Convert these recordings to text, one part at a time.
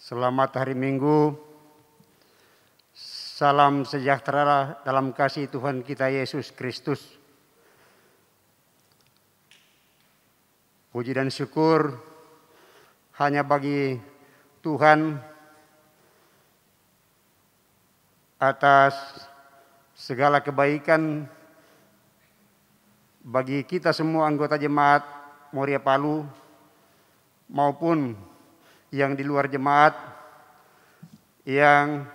Selamat hari Minggu. Salam sejahtera dalam kasih Tuhan kita Yesus Kristus. Puji dan syukur hanya bagi Tuhan atas segala kebaikan bagi kita semua anggota jemaat Moria Palu maupun yang di luar jemaat yang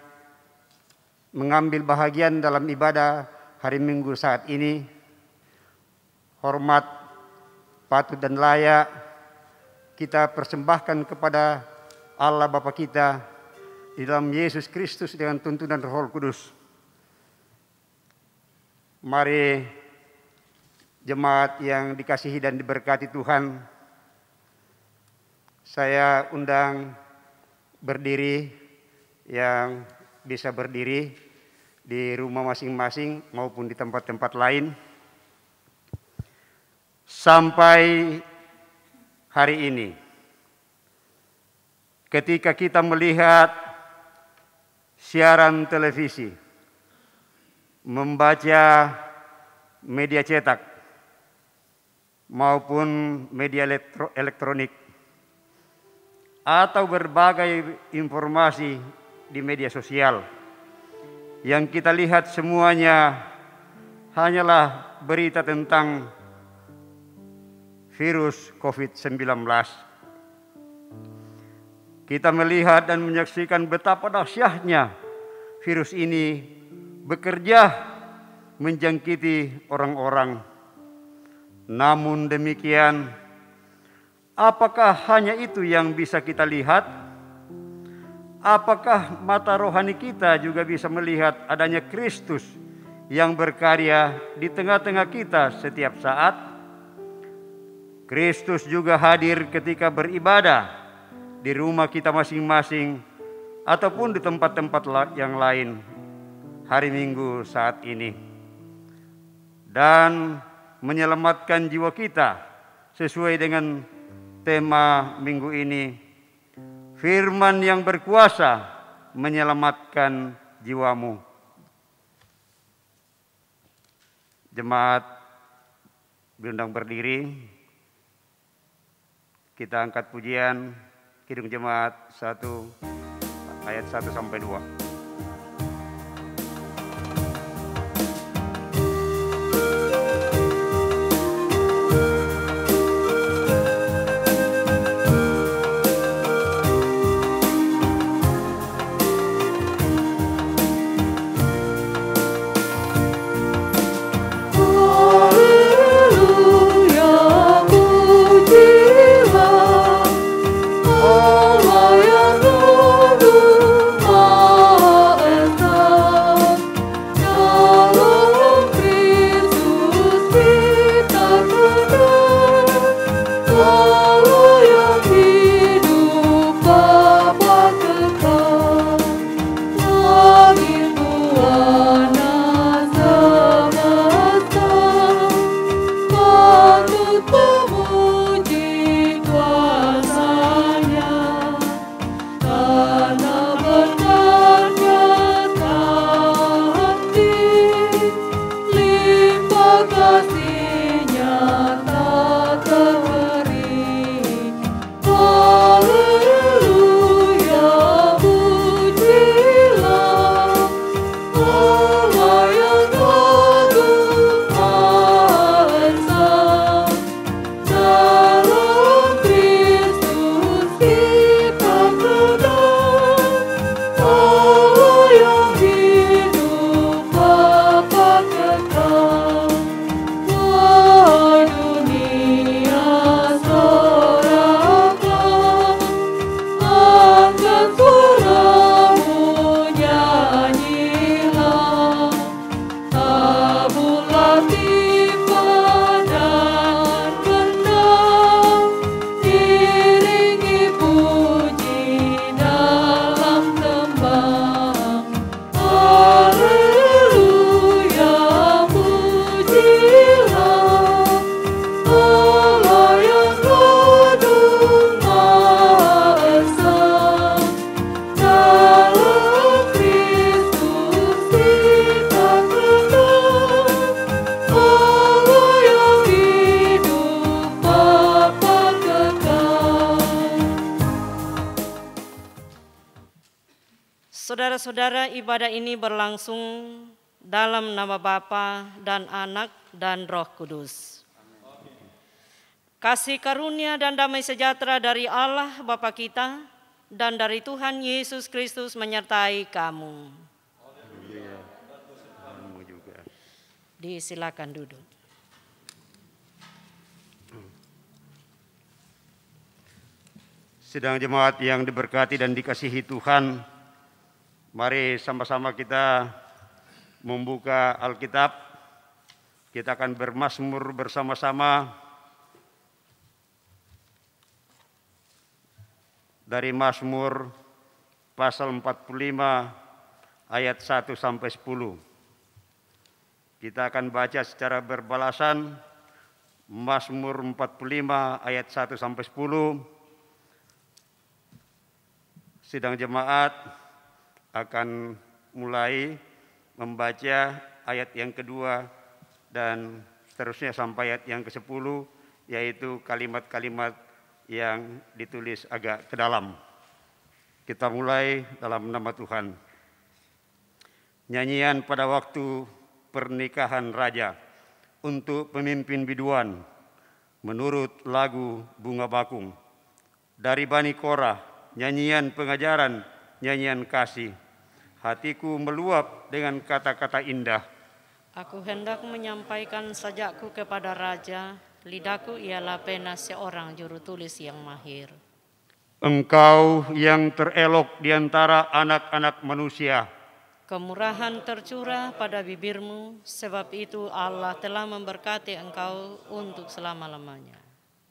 mengambil bahagian dalam ibadah hari Minggu saat ini. Hormat, patut dan layak kita persembahkan kepada Allah Bapa kita di dalam Yesus Kristus dengan tuntunan Roh Kudus. Mari jemaat yang dikasihi dan diberkati Tuhan, saya undang berdiri yang bisa berdiri di rumah masing-masing maupun di tempat-tempat lain. Sampai hari ini, ketika kita melihat siaran televisi, membaca media cetak maupun media elektronik, atau berbagai informasi di media sosial, yang kita lihat semuanya hanyalah berita tentang virus COVID-19. Kita melihat dan menyaksikan betapa dahsyatnya virus ini bekerja menjangkiti orang-orang. Namun demikian, apakah hanya itu yang bisa kita lihat? Apakah mata rohani kita juga bisa melihat adanya Kristus yang berkarya di tengah-tengah kita setiap saat? Kristus juga hadir ketika beribadah di rumah kita masing-masing ataupun di tempat-tempat yang lain hari Minggu saat ini, dan menyelamatkan jiwa kita sesuai dengan tema minggu ini, firman yang berkuasa menyelamatkan jiwamu. Jemaat diundang berdiri. Kita angkat pujian Kidung Jemaat 1 ayat 1 sampai 2. Allah yang dulu Saudara-saudara, ibadah ini berlangsung dalam nama Bapa dan Anak dan Roh Kudus. Kasih karunia dan damai sejahtera dari Allah Bapa kita dan dari Tuhan Yesus Kristus menyertai kamu. Disilakan duduk. Sidang jemaat yang diberkati dan dikasihi Tuhan, mari sama-sama kita membuka Alkitab. Kita akan bermazmur bersama-sama dari Mazmur pasal 45 ayat 1 sampai 10. Kita akan baca secara berbalasan Mazmur 45 ayat 1 sampai 10. Sidang jemaat akan mulai membaca ayat yang kedua dan seterusnya sampai ayat yang ke-10, yaitu kalimat-kalimat yang ditulis agak ke dalam. Kita mulai dalam nama Tuhan. Nyanyian pada waktu pernikahan raja untuk pemimpin biduan menurut lagu Bunga Bakung. Dari Bani Korah, nyanyian pengajaran, nyanyian kasih. Hatiku meluap dengan kata-kata indah. Aku hendak menyampaikan sajakku kepada raja, lidahku ialah pena seorang juru tulis yang mahir. Engkau yang terelok di antara anak-anak manusia. Kemurahan tercurah pada bibirmu, sebab itu Allah telah memberkati engkau untuk selama-lamanya.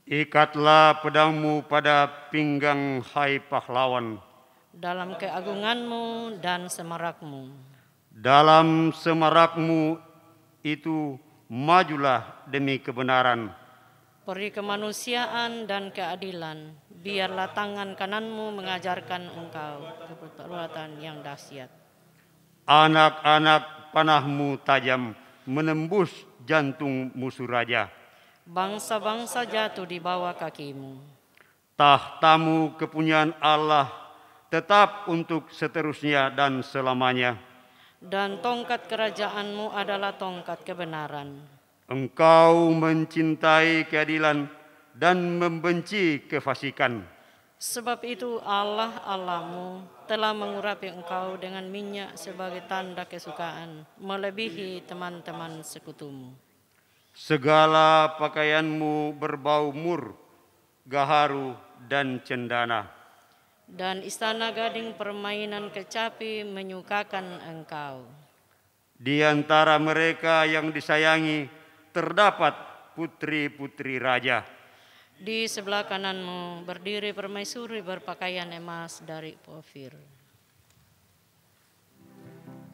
Ikatlah pedangmu pada pinggang, hai pahlawan. Dalam keagunganmu dan semarakmu. Dalam semarakmu itu majulah demi kebenaran. Peri kemanusiaan dan keadilan, biarlah tangan kananmu mengajarkan engkau perbuatan yang dahsyat. Anak-anak panahmu tajam, menembus jantung musuh raja. Bangsa-bangsa jatuh di bawah kakimu. Tahtamu kepunyaan Allah tetap untuk seterusnya dan selamanya. Dan tongkat kerajaanmu adalah tongkat kebenaran. Engkau mencintai keadilan dan membenci kefasikan. Sebab itu Allah Allahmu telah mengurapi engkau dengan minyak sebagai tanda kesukaan, melebihi teman-teman sekutumu. Segala pakaianmu berbau mur, gaharu, dan cendana. Dan istana gading permainan kecapi menyukakan engkau. Di antara mereka yang disayangi terdapat putri-putri raja. Di sebelah kananmu berdiri permaisuri berpakaian emas dari Ofir.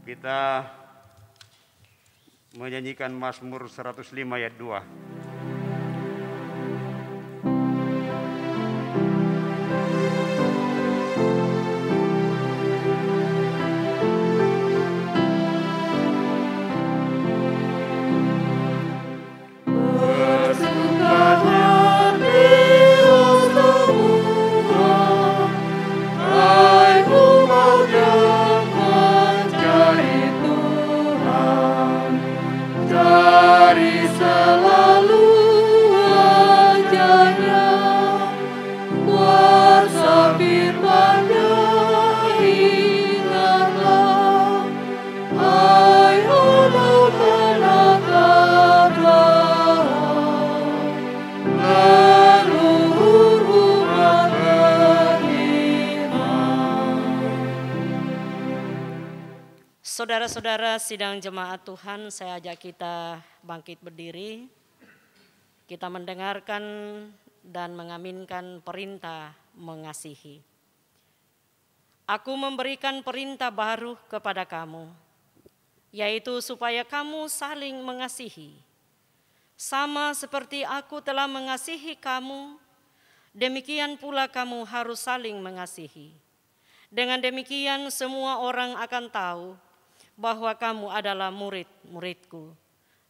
Kita menyanyikan Mazmur 105 ayat 2. Saudara-saudara sidang jemaat Tuhan, saya ajak kita bangkit berdiri. Kita mendengarkan dan mengaminkan perintah mengasihi. Aku memberikan perintah baru kepada kamu, yaitu supaya kamu saling mengasihi. Sama seperti aku telah mengasihi kamu, demikian pula kamu harus saling mengasihi. Dengan demikian semua orang akan tahu bahwa kamu adalah murid-muridku,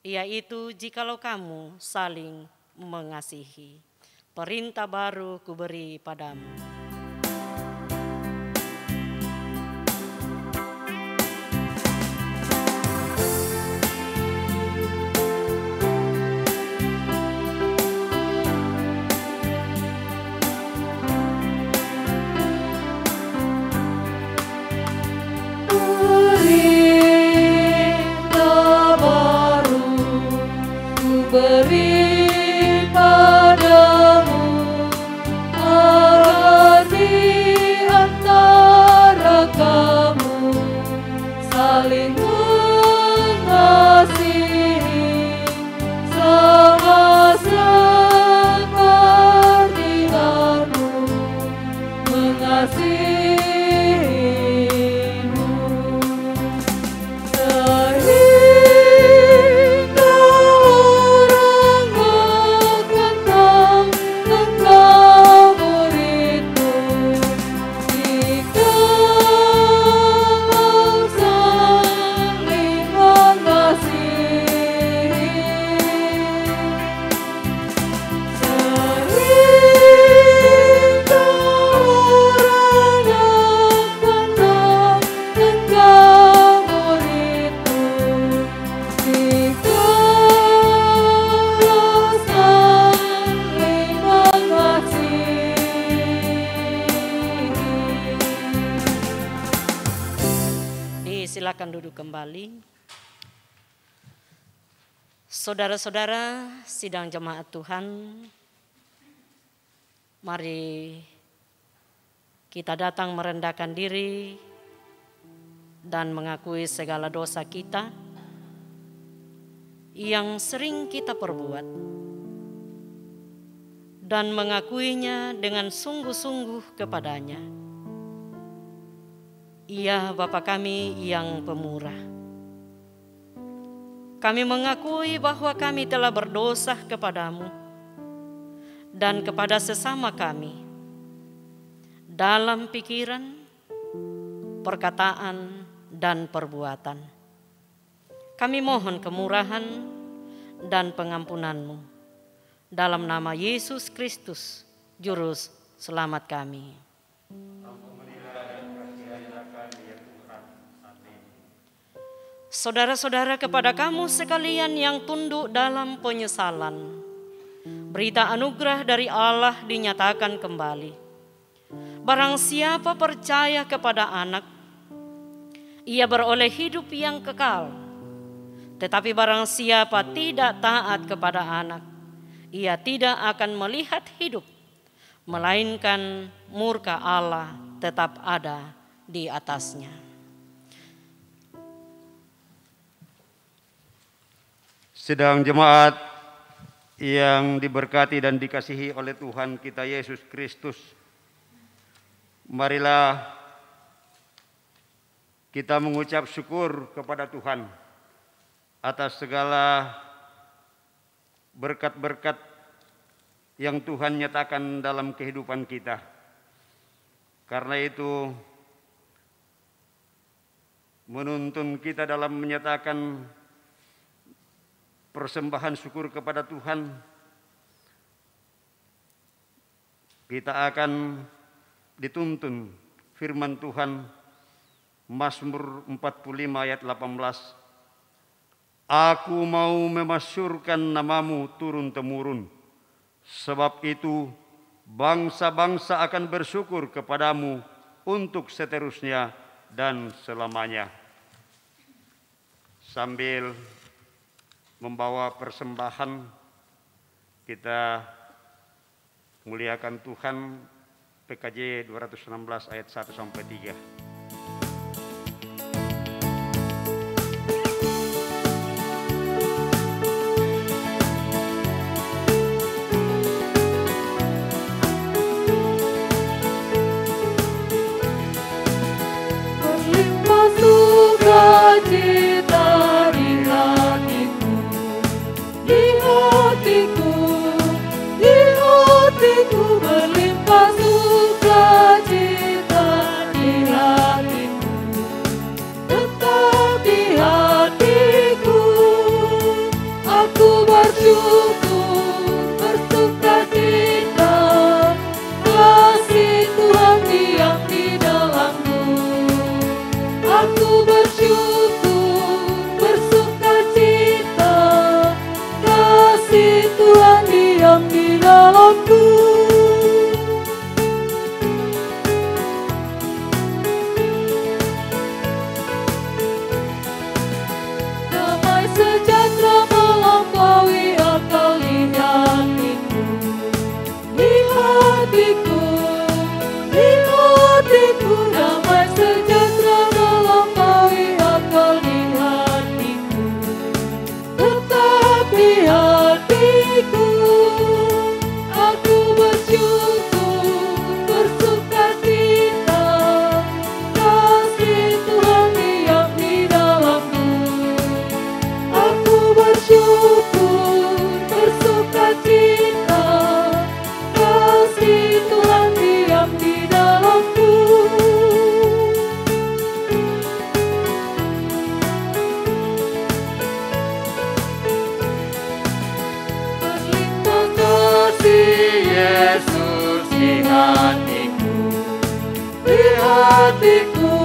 yaitu jikalau kamu saling mengasihi. Perintah baru kuberi padamu. silakan duduk kembali. Saudara-saudara sidang jemaat Tuhan, mari kita datang merendahkan diri dan mengakui segala dosa kita yang sering kita perbuat, dan mengakuinya dengan sungguh-sungguh kepadanya. Ia Bapa kami yang pemurah. Kami mengakui bahwa kami telah berdosa kepadamu dan kepada sesama kami dalam pikiran, perkataan, dan perbuatan. Kami mohon kemurahan dan pengampunan-Mu dalam nama Yesus Kristus, Juru Selamat kami. Saudara-saudara, kepada kamu sekalian yang tunduk dalam penyesalan, berita anugerah dari Allah dinyatakan kembali. Barang siapa percaya kepada Anak, ia beroleh hidup yang kekal. Tetapi barang siapa tidak taat kepada Anak, ia tidak akan melihat hidup, melainkan murka Allah tetap ada di atasnya. Sedang jemaat yang diberkati dan dikasihi oleh Tuhan kita Yesus Kristus, marilah kita mengucap syukur kepada Tuhan atas segala berkat-berkat yang Tuhan nyatakan dalam kehidupan kita. Karena itu menuntun kita dalam menyatakan persembahan syukur kepada Tuhan. Kita akan dituntun firman Tuhan Mazmur 45 ayat 18. Aku mau memasyurkan namamu turun-temurun, sebab itu bangsa-bangsa akan bersyukur kepadamu untuk seterusnya dan selamanya. Sambil membawa persembahan, kita muliakan Tuhan. PKJ 216 ayat 1 sampai 3. Berlimpah sukacita di hatiku, di hatiku, di hatiku, berlimpah sukacita di hatiku, tetap di hatiku. Aku bersyukur, bersukacita, kasih Tuhan diam di dalamku. Aku bersyukur, bersukacita, kasih Tuhan diam di dalamku. Damai sejahtera melampaui akal di hatiku, di hatiku, di hatiku. Damai sejahtera melampaui akal di hatiku, tetap di hatiku. Aku bersyukur, bersukacita, kasih Tuhan diam di dalamku. Aku bersyukur, bersukacita, kasih Tuhan diam di dalamku. Berlimpah kasih Yesus di hatiku, di hatiku,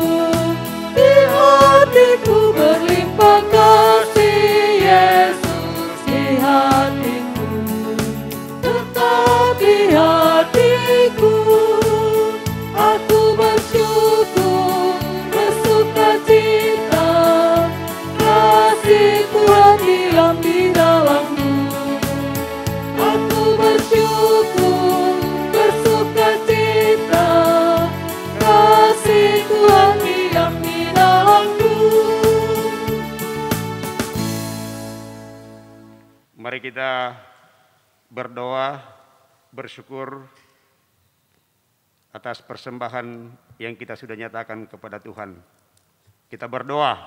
di hatiku. Berlimpah kasih Yesus di hatiku, tetap di hatiku. Aku bersyukur, bersukacita, Mari kita berdoa, bersyukur atas persembahan yang kita sudah nyatakan kepada Tuhan. Kita berdoa.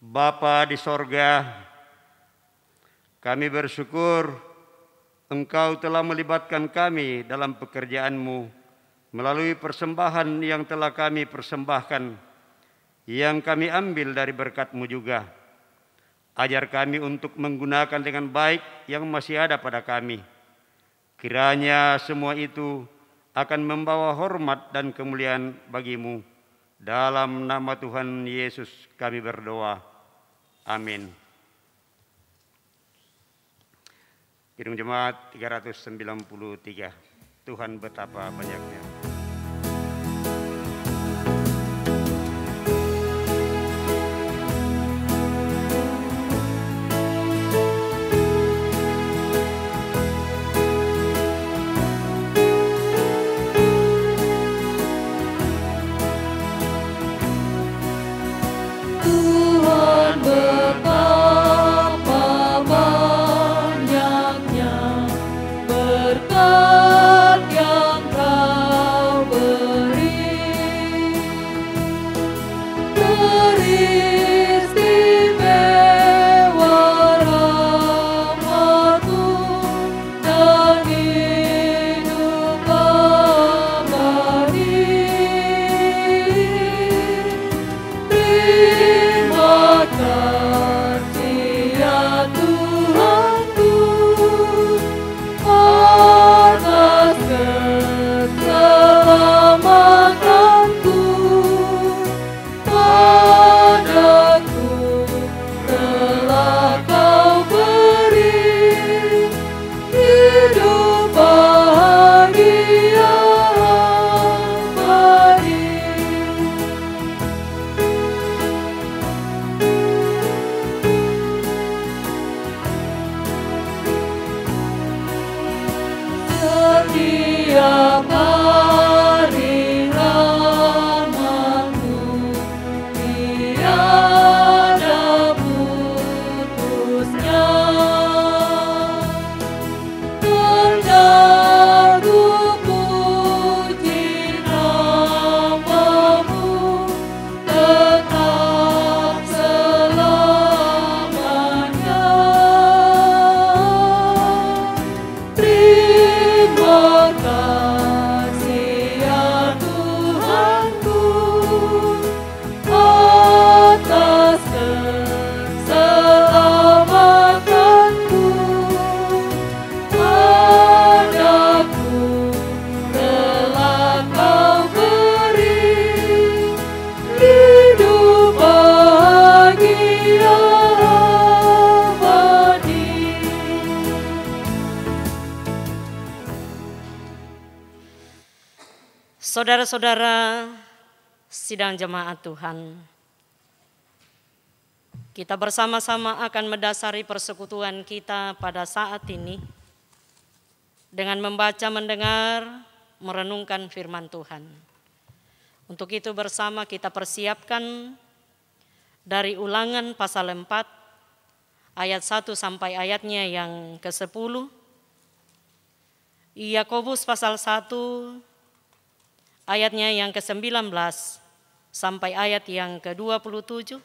Bapa di sorga, kami bersyukur Engkau telah melibatkan kami dalam pekerjaan-Mu melalui persembahan yang telah kami persembahkan, yang kami ambil dari berkat-Mu juga. Ajar kami untuk menggunakan dengan baik yang masih ada pada kami. Kiranya semua itu akan membawa hormat dan kemuliaan bagi-Mu. Dalam nama Tuhan Yesus kami berdoa. Amin. Kidung Jemaat 393. Tuhan betapa banyaknya. Saudara-saudara sidang jemaat Tuhan, kita bersama-sama akan mendasari persekutuan kita pada saat ini dengan membaca, mendengar, merenungkan firman Tuhan. Untuk itu bersama kita persiapkan dari Ulangan pasal 4 ayat 1 sampai ayatnya yang ke-10, Yakobus pasal 1 ayatnya yang ke-19 sampai ayat yang ke-27,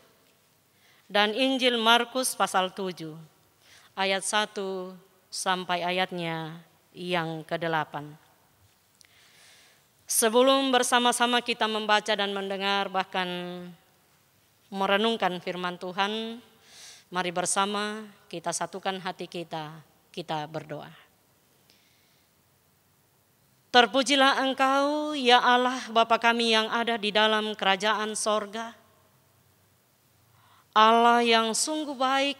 dan Injil Markus pasal 7 ayat 1 sampai ayatnya yang ke-8. Sebelum bersama-sama kita membaca dan mendengar bahkan merenungkan firman Tuhan, mari bersama kita satukan hati kita berdoa. Terpujilah Engkau, ya Allah Bapa kami yang ada di dalam kerajaan sorga. Allah yang sungguh baik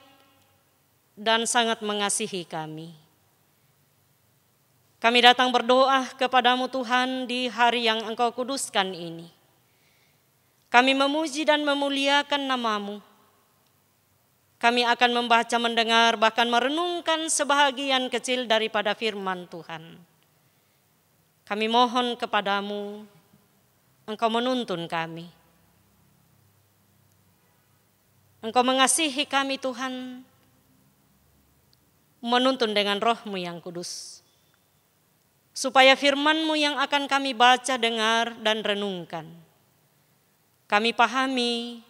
dan sangat mengasihi kami. Kami datang berdoa kepadamu Tuhan di hari yang Engkau kuduskan ini. Kami memuji dan memuliakan nama-Mu. Kami akan membaca, mendengar, bahkan merenungkan sebahagian kecil daripada firman Tuhan. Kami mohon kepadamu, Engkau menuntun kami. Engkau mengasihi kami Tuhan, menuntun dengan Roh-Mu yang kudus. Supaya firman-Mu yang akan kami baca, dengar, dan renungkan, kami pahami,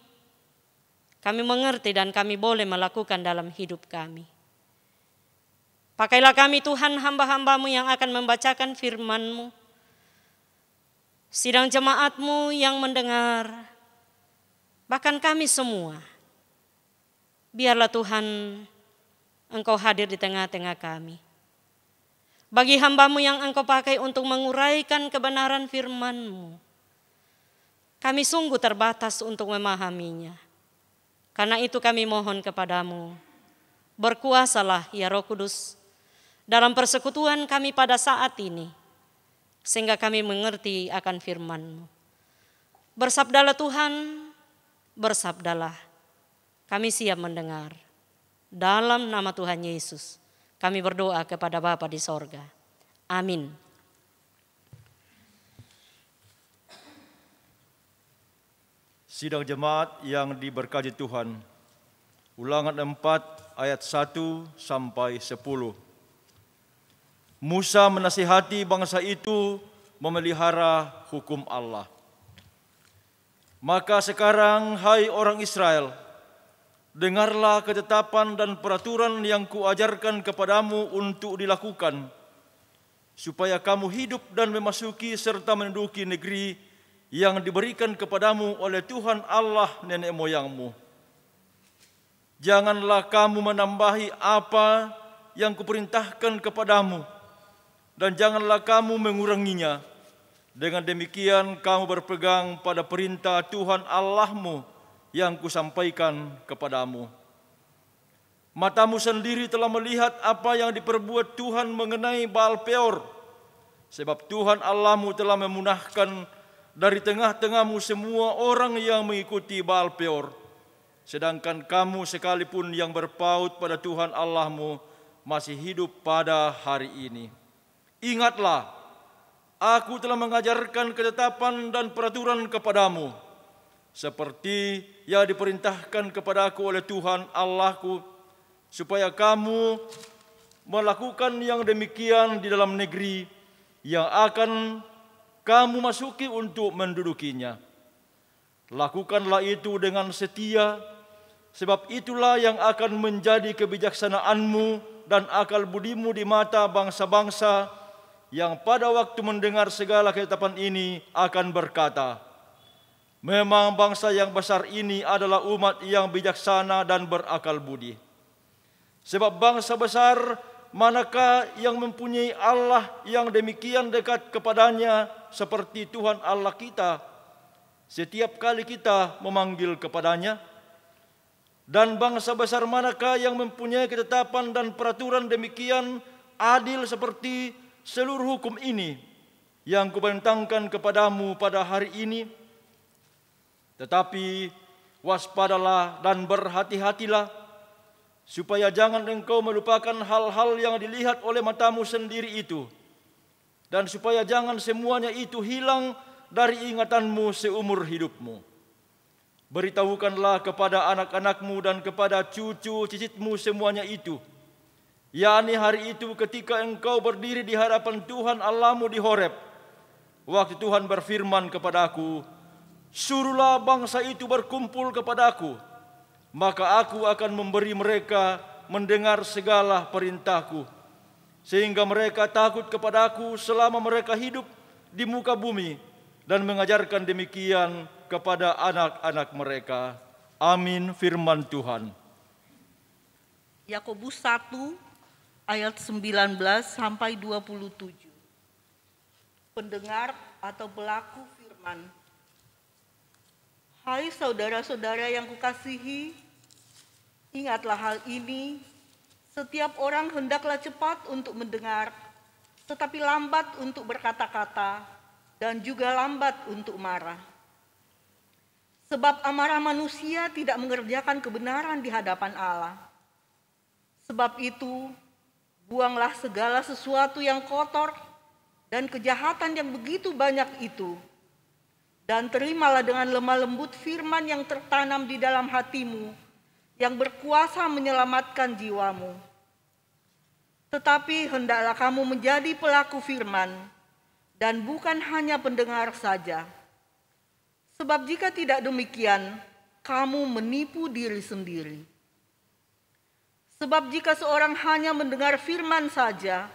kami mengerti, dan kami boleh melakukan dalam hidup kami. Pakailah kami Tuhan, hamba-hamba-Mu yang akan membacakan firman-Mu, sidang jemaat-Mu yang mendengar, bahkan kami semua. Biarlah Tuhan, Engkau hadir di tengah-tengah kami. Bagi hamba-Mu yang Engkau pakai untuk menguraikan kebenaran firman-Mu, kami sungguh terbatas untuk memahaminya. Karena itu kami mohon kepadamu, berkuasalah ya Roh Kudus dalam persekutuan kami pada saat ini, sehingga kami mengerti akan firman-Mu. Bersabdalah Tuhan, bersabdalah, kami siap mendengar. Dalam nama Tuhan Yesus, kami berdoa kepada Bapa di sorga. Amin. Sidang jemaat yang diberkati Tuhan, Ulangan 4 ayat 1 sampai 10. Musa menasihati bangsa itu memelihara hukum Allah. Maka sekarang, hai orang Israel, dengarlah ketetapan dan peraturan yang kuajarkan kepadamu untuk dilakukan, supaya kamu hidup dan memasuki serta menduduki negeri yang diberikan kepadamu oleh Tuhan Allah nenek moyangmu. Janganlah kamu menambahi apa yang kuperintahkan kepadamu, dan janganlah kamu menguranginya. Dengan demikian kamu berpegang pada perintah Tuhan Allahmu yang kusampaikan kepadamu. Matamu sendiri telah melihat apa yang diperbuat Tuhan mengenai Baal Peor, sebab Tuhan Allahmu telah memunahkan dari tengah-tengahmu semua orang yang mengikuti Baal Peor, sedangkan kamu sekalipun yang berpaut pada Tuhan Allahmu masih hidup pada hari ini. Ingatlah, aku telah mengajarkan ketetapan dan peraturan kepadamu, seperti yang diperintahkan kepadaku oleh Tuhan Allahku, supaya kamu melakukan yang demikian di dalam negeri yang akan kamu masuki untuk mendudukinya. Lakukanlah itu dengan setia, sebab itulah yang akan menjadi kebijaksanaanmu dan akal budimu di mata bangsa-bangsa yang pada waktu mendengar segala ketetapan ini akan berkata, memang bangsa yang besar ini adalah umat yang bijaksana dan berakal budi. Sebab bangsa besar manakah yang mempunyai Allah yang demikian dekat kepadanya seperti Tuhan Allah kita setiap kali kita memanggil kepadanya? Dan bangsa besar manakah yang mempunyai ketetapan dan peraturan demikian adil seperti seluruh hukum ini yang kubentangkan kepadamu pada hari ini? Tetapi waspadalah dan berhati-hatilah, supaya jangan engkau melupakan hal-hal yang dilihat oleh matamu sendiri itu, dan supaya jangan semuanya itu hilang dari ingatanmu seumur hidupmu. Beritahukanlah kepada anak-anakmu dan kepada cucu cicitmu semuanya itu, yakni hari itu ketika engkau berdiri di hadapan Tuhan Allahmu di Horeb, waktu Tuhan berfirman kepadaku, suruhlah bangsa itu berkumpul kepadaku, maka aku akan memberi mereka mendengar segala perintahku, sehingga mereka takut kepadaku selama mereka hidup di muka bumi, dan mengajarkan demikian kepada anak-anak mereka. Amin. Firman Tuhan. Yakobus 1 ayat 19 sampai 27. Pendengar atau pelaku firman. Hai saudara-saudara yang kukasihi, ingatlah hal ini, setiap orang hendaklah cepat untuk mendengar, tetapi lambat untuk berkata-kata, dan juga lambat untuk marah. Sebab amarah manusia tidak mengerjakan kebenaran di hadapan Allah. Sebab itu, buanglah segala sesuatu yang kotor dan kejahatan yang begitu banyak itu, dan terimalah dengan lemah lembut firman yang tertanam di dalam hatimu, yang berkuasa menyelamatkan jiwamu. Tetapi hendaklah kamu menjadi pelaku firman dan bukan hanya pendengar saja. Sebab jika tidak demikian, kamu menipu diri sendiri. Sebab jika seorang hanya mendengar firman saja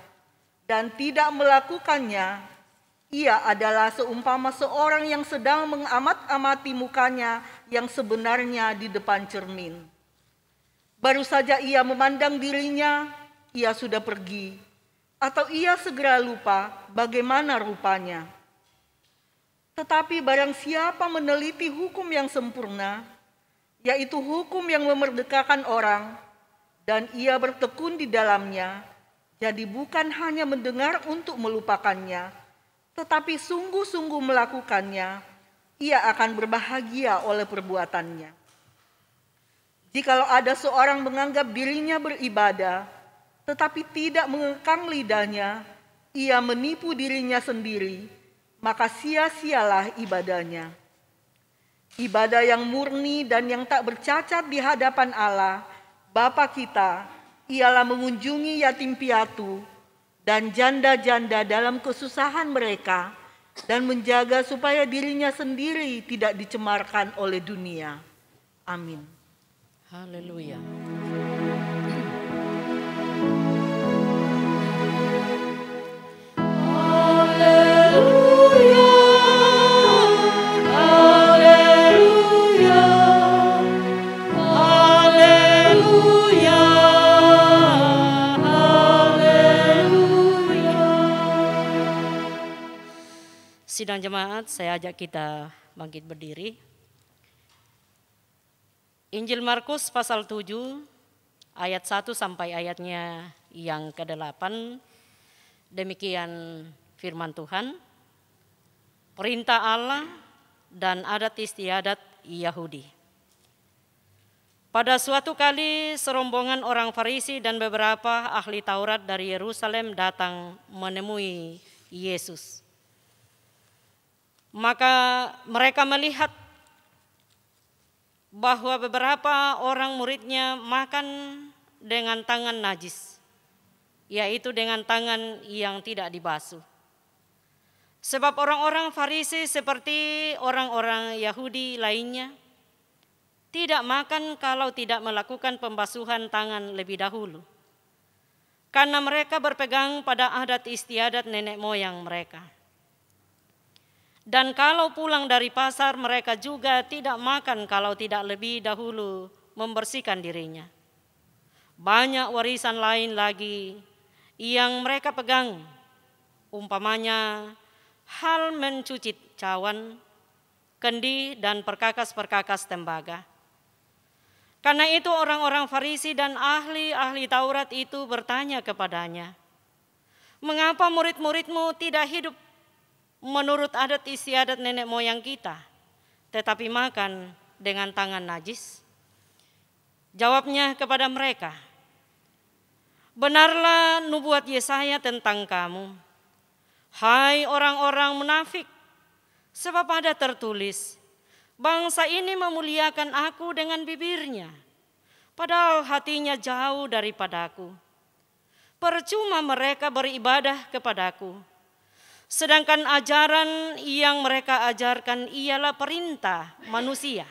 dan tidak melakukannya, ia adalah seumpama seorang yang sedang mengamat-amati mukanya yang sebenarnya di depan cermin. Baru saja ia memandang dirinya, ia sudah pergi, atau ia segera lupa bagaimana rupanya. Tetapi barang siapa meneliti hukum yang sempurna, yaitu hukum yang memerdekakan orang, dan ia bertekun di dalamnya, jadi bukan hanya mendengar untuk melupakannya, tetapi sungguh-sungguh melakukannya, ia akan berbahagia oleh perbuatannya. Jikalau ada seorang menganggap dirinya beribadah, tetapi tidak mengekang lidahnya, ia menipu dirinya sendiri, maka sia-sialah ibadahnya. Ibadah yang murni dan yang tak bercacat di hadapan Allah, Bapa kita, ialah mengunjungi yatim piatu dan janda-janda dalam kesusahan mereka dan menjaga supaya dirinya sendiri tidak dicemarkan oleh dunia. Amin. Haleluya. Sidang jemaat, saya ajak kita bangkit berdiri. Injil Markus pasal 7 ayat 1 sampai ayatnya yang ke-8. Demikian firman Tuhan. Perintah Allah dan adat istiadat Yahudi. Pada suatu kali serombongan orang Farisi dan beberapa ahli Taurat dari Yerusalem datang menemui Yesus. Maka mereka melihat bahwa beberapa orang muridnya makan dengan tangan najis, yaitu dengan tangan yang tidak dibasuh. Sebab orang-orang Farisi seperti orang-orang Yahudi lainnya tidak makan kalau tidak melakukan pembasuhan tangan lebih dahulu, karena mereka berpegang pada adat istiadat nenek moyang mereka. Dan kalau pulang dari pasar, mereka juga tidak makan kalau tidak lebih dahulu membersihkan dirinya. Banyak warisan lain lagi yang mereka pegang, umpamanya hal mencuci cawan, kendi, dan perkakas-perkakas tembaga. Karena itu orang-orang Farisi dan ahli-ahli Taurat itu bertanya kepadanya, "Mengapa murid-muridmu tidak hidup menurut adat istiadat nenek moyang kita, tetapi makan dengan tangan najis?" Jawabnya kepada mereka, "Benarlah nubuat Yesaya tentang kamu, hai orang-orang munafik, sebab ada tertulis, bangsa ini memuliakan aku dengan bibirnya, padahal hatinya jauh daripadaku. Percuma mereka beribadah kepadaku, sedangkan ajaran yang mereka ajarkan ialah perintah manusia.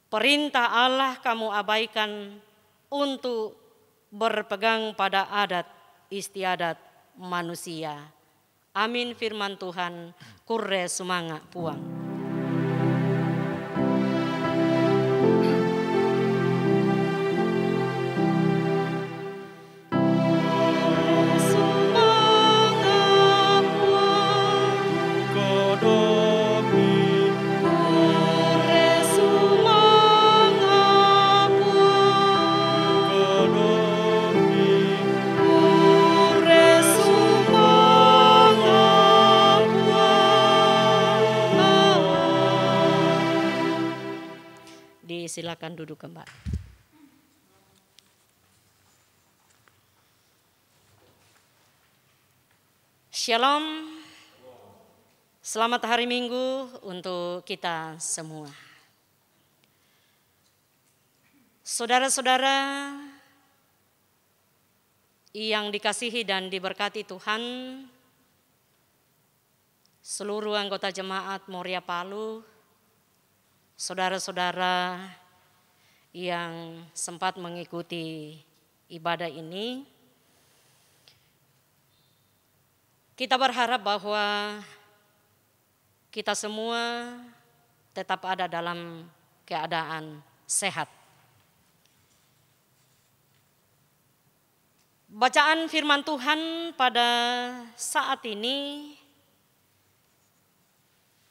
Perintah Allah kamu abaikan untuk berpegang pada adat istiadat manusia." Amin firman Tuhan. Kurre sumanga puang. Silakan duduk kembali. Shalom. Selamat hari Minggu untuk kita semua. Saudara-saudara yang dikasihi dan diberkati Tuhan, seluruh anggota jemaat Moria Palu, saudara-saudara yang sempat mengikuti ibadah ini, kita berharap bahwa kita semua tetap ada dalam keadaan sehat. Bacaan firman Tuhan pada saat ini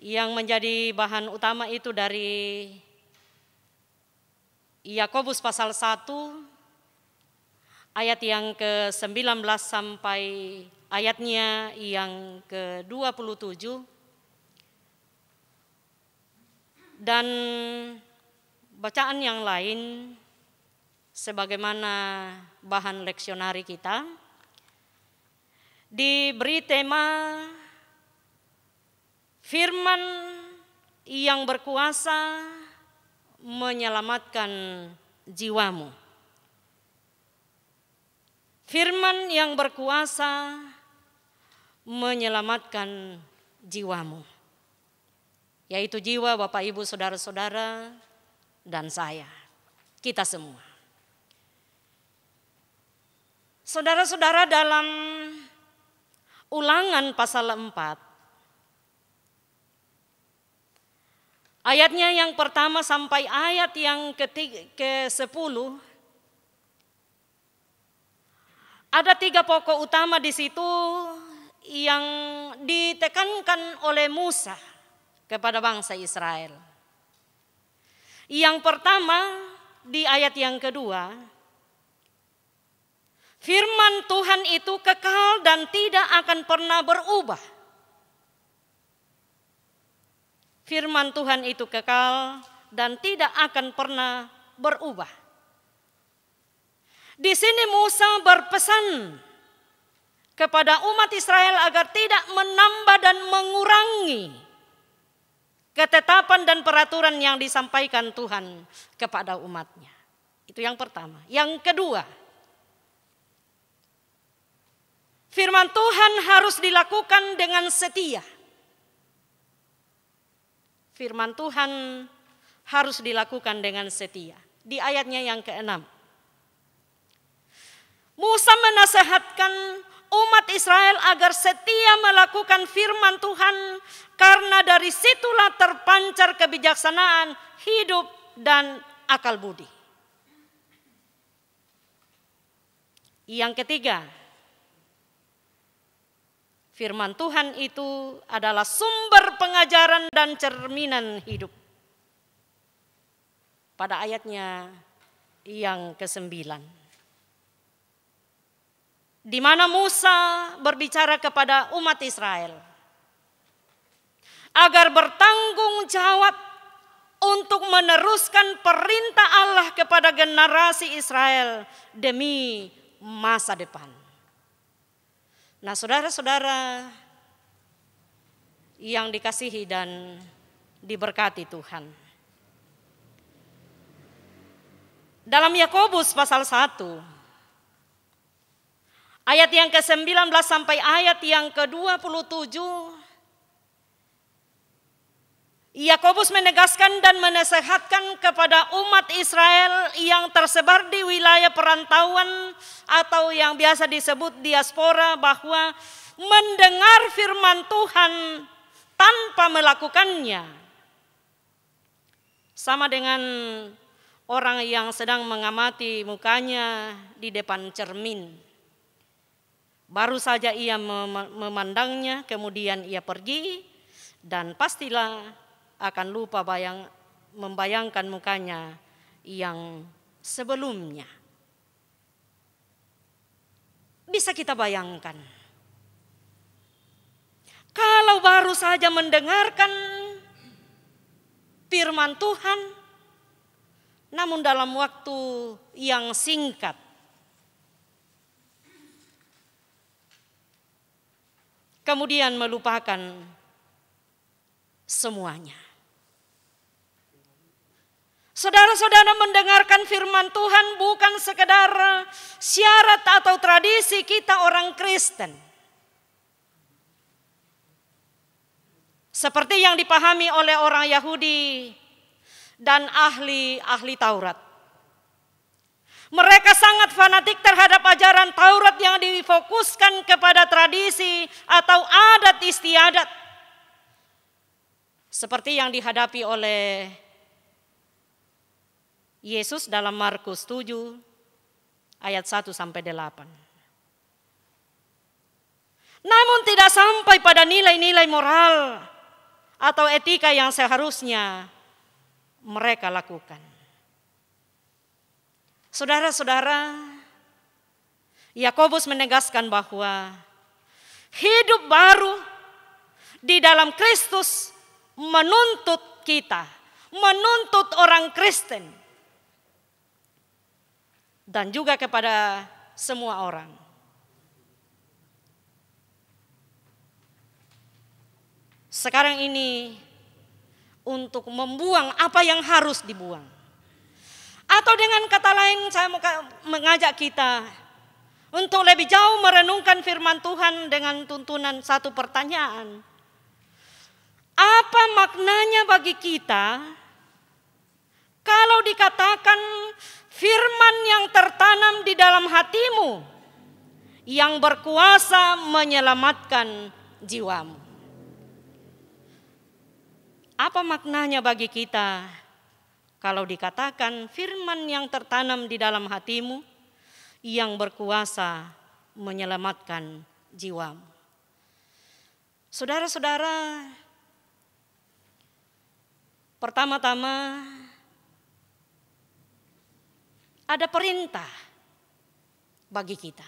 yang menjadi bahan utama itu dari Yakobus pasal 1 ayat yang ke-19 sampai ayatnya yang ke-27. Dan bacaan yang lain sebagaimana bahan leksionari kita diberi tema firman yang berkuasa menyelamatkan jiwamu. Firman yang berkuasa menyelamatkan jiwamu, yaitu jiwa Bapak Ibu saudara-saudara dan saya, kita semua. Saudara-saudara, dalam Ulangan pasal 4, ayatnya yang pertama sampai ayat yang ke-10, ada 3 pokok utama di situ yang ditekankan oleh Musa kepada bangsa Israel. Yang pertama di ayat yang kedua, firman Tuhan itu kekal dan tidak akan pernah berubah. Firman Tuhan itu kekal dan tidak akan pernah berubah. Di sini Musa berpesan kepada umat Israel agar tidak menambah dan mengurangi ketetapan dan peraturan yang disampaikan Tuhan kepada umatnya. Itu yang pertama. Yang kedua, firman Tuhan harus dilakukan dengan setia. Firman Tuhan harus dilakukan dengan setia. Di ayatnya yang ke-6. Musa menasihatkan umat Israel agar setia melakukan firman Tuhan karena dari situlah terpancar kebijaksanaan hidup dan akal budi. Yang ketiga, firman Tuhan itu adalah sumber pengajaran dan cerminan hidup. Pada ayatnya yang ke-9. Di mana Musa berbicara kepada umat Israel agar bertanggung jawab untuk meneruskan perintah Allah kepada generasi Israel demi masa depan. Nah, saudara-saudara yang dikasihi dan diberkati Tuhan. Dalam Yakobus pasal 1 ayat yang ke-19 sampai ayat yang ke-27, Yakobus menegaskan dan menasehatkan kepada umat Israel yang tersebar di wilayah perantauan atau yang biasa disebut diaspora bahwa mendengar firman Tuhan tanpa melakukannya sama dengan orang yang sedang mengamati mukanya di depan cermin. Baru saja ia memandangnya, kemudian ia pergi dan pastilah akan lupa membayangkan mukanya yang sebelumnya. Bisa kita bayangkan, kalau baru saja mendengarkan firman Tuhan, namun dalam waktu yang singkat, kemudian melupakan semuanya. Saudara-saudara, mendengarkan firman Tuhan bukan sekedar syarat atau tradisi kita orang Kristen. Seperti yang dipahami oleh orang Yahudi dan ahli Taurat. Mereka sangat fanatik terhadap ajaran Taurat yang difokuskan kepada tradisi atau adat istiadat. Seperti yang dihadapi oleh Yesus dalam Markus 7 ayat 1 sampai 8. Namun tidak sampai pada nilai-nilai moral atau etika yang seharusnya mereka lakukan. Saudara-saudara, Yakobus menegaskan bahwa hidup baru di dalam Kristus menuntut kita, menuntut orang Kristen, dan juga kepada semua orang. Sekarang ini untuk membuang apa yang harus dibuang. Atau dengan kata lain saya mau mengajak kita untuk lebih jauh merenungkan firman Tuhan dengan tuntunan satu pertanyaan. Apa maknanya bagi kita kalau dikatakan firman yang tertanam di dalam hatimu yang berkuasa menyelamatkan jiwamu? Apa maknanya bagi kita kalau dikatakan firman yang tertanam di dalam hatimu yang berkuasa menyelamatkan jiwamu? Saudara-saudara, pertama-tama ada perintah bagi kita.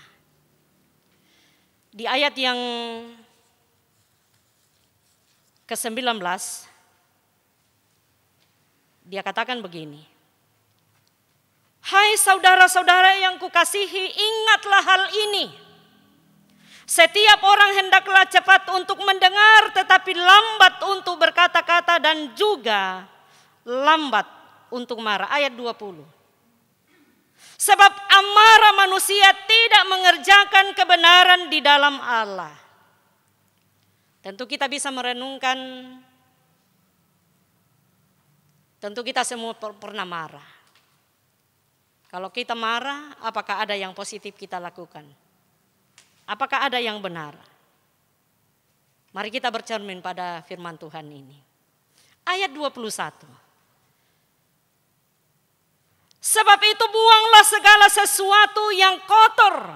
Di ayat yang ke-19 dia katakan begini. Hai saudara-saudara yang kukasihi, ingatlah hal ini. Setiap orang hendaklah cepat untuk mendengar, tetapi lambat untuk berkata-kata dan juga lambat untuk marah. Ayat 20. Sebab amarah manusia tidak mengerjakan kebenaran di dalam Allah. Tentu kita bisa merenungkan. Tentu kita semua pernah marah. Kalau kita marah, apakah ada yang positif kita lakukan? Apakah ada yang benar? Mari kita bercermin pada firman Tuhan ini. Ayat 21. Sebab itu buanglah segala sesuatu yang kotor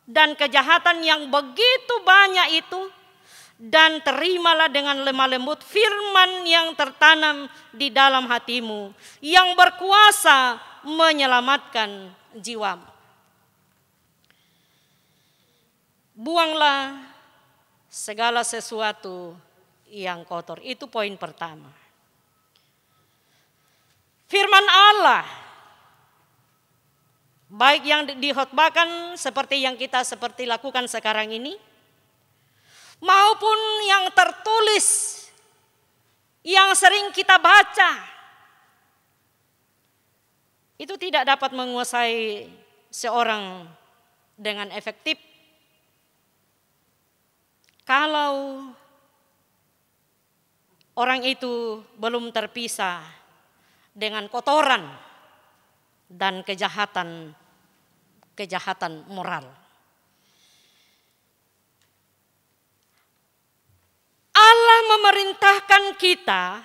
dan kejahatan yang begitu banyak itu, dan terimalah dengan lemah lembut firman yang tertanam di dalam hatimu yang berkuasa menyelamatkan jiwamu. Buanglah segala sesuatu yang kotor. Itu poin pertama. Firman Allah, baik yang dikhotbahkan seperti yang kita lakukan sekarang ini, maupun yang tertulis, yang sering kita baca, itu tidak dapat menguasai seorang dengan efektif kalau orang itu belum terpisah dengan kotoran dan kejahatan moral. Allah memerintahkan kita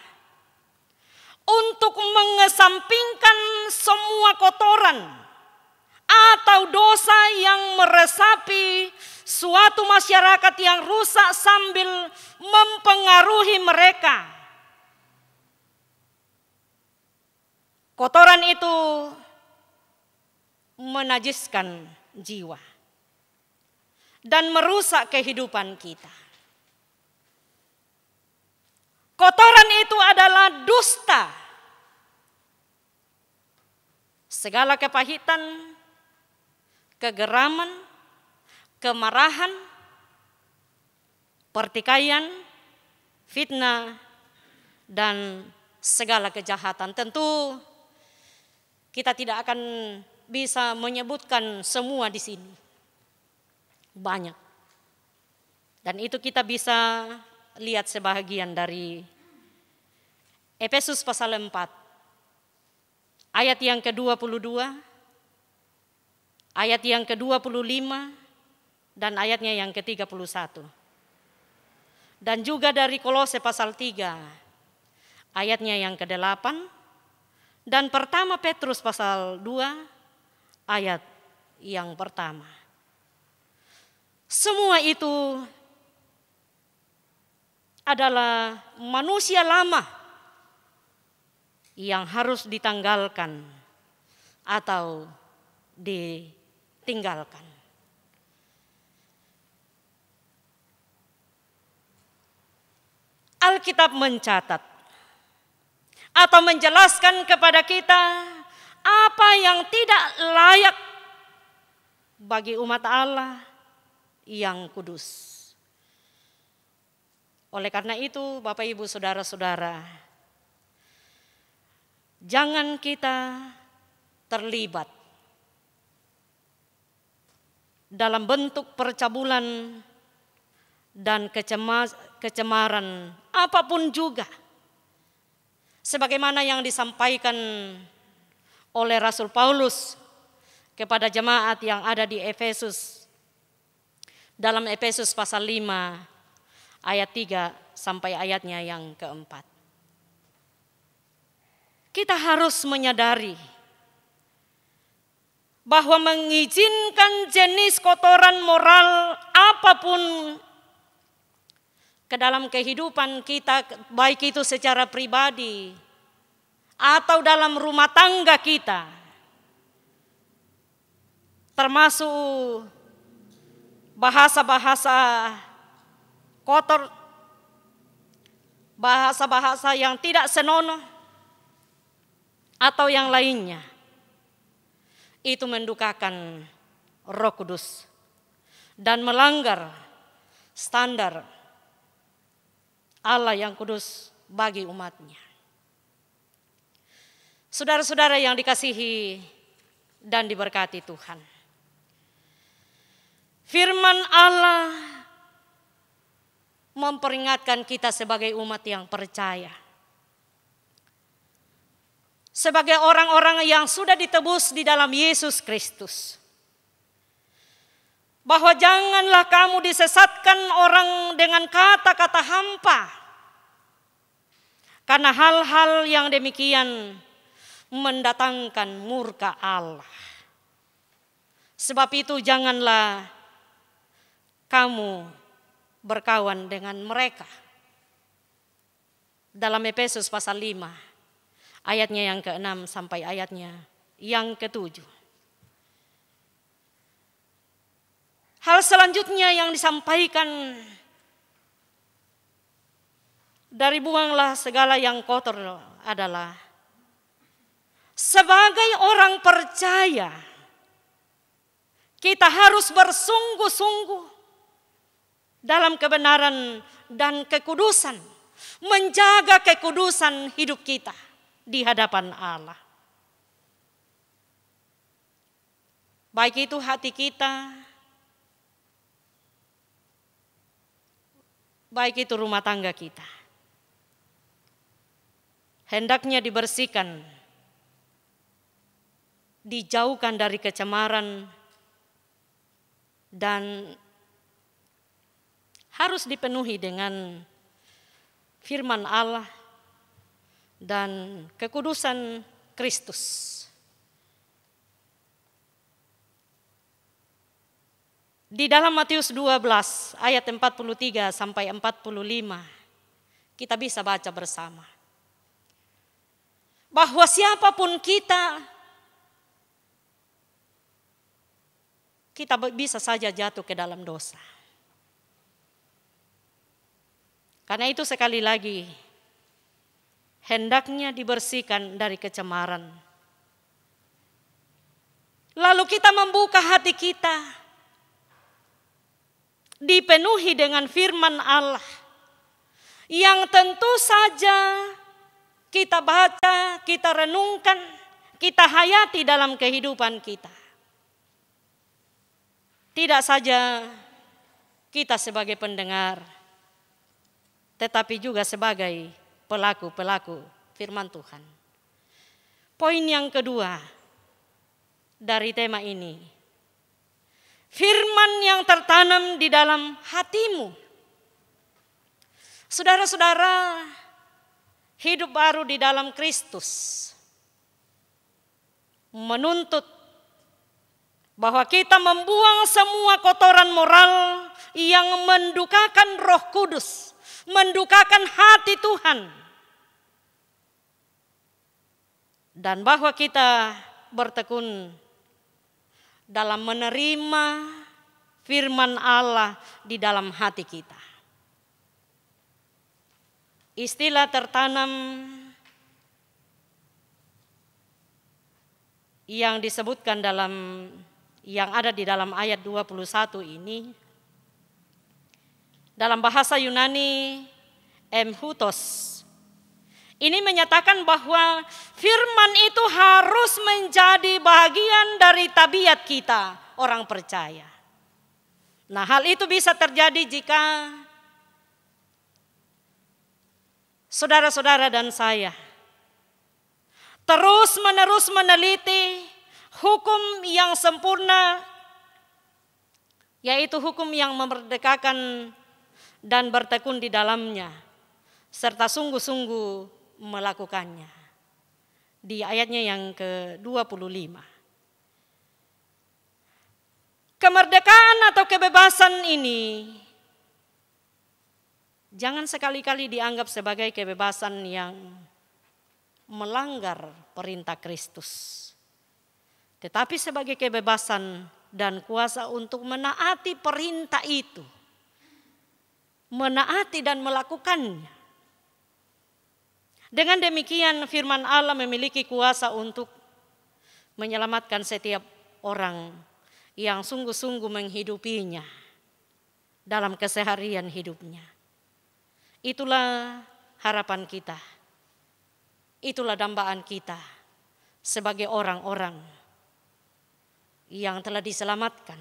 untuk mengesampingkan semua kotoran atau dosa yang meresapi suatu masyarakat yang rusak sambil mempengaruhi mereka. Kotoran itu menajiskan jiwa dan merusak kehidupan kita. Kotoran itu adalah dusta. Segala kepahitan, kegeraman, kemarahan, pertikaian, fitnah, dan segala kejahatan. Tentu Kita tidak akan bisa menyebutkan semua di sini. Banyak. Dan itu kita bisa lihat sebahagian dari Efesus pasal 4. Ayat yang ke-22, ayat yang ke-25, dan ayatnya yang ke-31. Dan juga dari Kolose pasal 3, ayatnya yang ke-8, dan pertama Petrus pasal 2, ayat yang pertama. Semua itu adalah manusia lama yang harus ditanggalkan atau ditinggalkan. Alkitab mencatat atau menjelaskan kepada kita apa yang tidak layak bagi umat Allah yang kudus. Oleh karena itu, Bapak Ibu Saudara-saudara, jangan kita terlibat dalam bentuk percabulan dan kecemaran apapun juga. Sebagaimana yang disampaikan oleh Rasul Paulus kepada jemaat yang ada di Efesus. Dalam Efesus pasal 5 ayat 3 sampai ayatnya yang ke-4. Kita harus menyadari bahwa mengizinkan jenis kotoran moral apapun ke dalam kehidupan kita, baik itu secara pribadi atau dalam rumah tangga kita, termasuk bahasa-bahasa kotor, bahasa-bahasa yang tidak senonoh, atau yang lainnya, itu mendukakan Roh Kudus dan melanggar standar Allah yang kudus bagi umatnya. Saudara-saudara yang dikasihi dan diberkati Tuhan, firman Allah memperingatkan kita sebagai umat yang percaya, sebagai orang-orang yang sudah ditebus di dalam Yesus Kristus, bahwa janganlah kamu disesatkan orang dengan kata-kata hampa, karena hal-hal yang demikian mendatangkan murka Allah. Sebab itu janganlah kamu berkawan dengan mereka. Dalam Efesus pasal 5 ayatnya yang ke-6 sampai ayatnya yang ke-7. Hal selanjutnya yang disampaikan dari buanglah segala yang kotor adalah sebagai orang percaya kita harus bersungguh-sungguh dalam kebenaran dan kekudusan, menjaga kekudusan hidup kita di hadapan Allah. Baik itu hati kita, baik itu rumah tangga kita, hendaknya dibersihkan, dijauhkan dari kecemaran, dan harus dipenuhi dengan firman Allah dan kekudusan Kristus. Di dalam Matius 12 ayat 43 sampai 45 kita bisa baca bersama bahwa siapapun kita bisa saja jatuh ke dalam dosa. Karena itu sekali lagi hendaknya dibersihkan dari kecemaran. Lalu kita membuka hati kita, dipenuhi dengan firman Allah yang tentu saja kita baca, kita renungkan, kita hayati dalam kehidupan kita. Tidak saja kita sebagai pendengar, tetapi juga sebagai pelaku-pelaku firman Tuhan. Poin yang kedua dari tema ini, firman yang tertanam di dalam hatimu. Saudara-saudara, hidup baru di dalam Kristus menuntut bahwa kita membuang semua kotoran moral yang mendukakan Roh Kudus, mendukakan hati Tuhan. Dan bahwa kita bertekun dalam menerima firman Allah di dalam hati kita. Istilah tertanam yang disebutkan yang ada di dalam ayat 21 ini, dalam bahasa Yunani emhutos. Ini menyatakan bahwa firman itu harus menjadi bagian dari tabiat kita, orang percaya. Nah, hal itu bisa terjadi jika saudara-saudara dan saya terus-menerus meneliti hukum yang sempurna, yaitu hukum yang memerdekakan dan bertekun di dalamnya, serta sungguh-sungguh melakukannya. Di ayatnya yang ke-25. Kemerdekaan atau kebebasan ini jangan sekali-kali dianggap sebagai kebebasan yang melanggar perintah Kristus, tetapi sebagai kebebasan dan kuasa untuk menaati perintah itu, menaati dan melakukannya. Dengan demikian firman Allah memiliki kuasa untuk menyelamatkan setiap orang yang sungguh-sungguh menghidupinya dalam keseharian hidupnya. Itulah harapan kita. Itulah dambaan kita sebagai orang-orang yang telah diselamatkan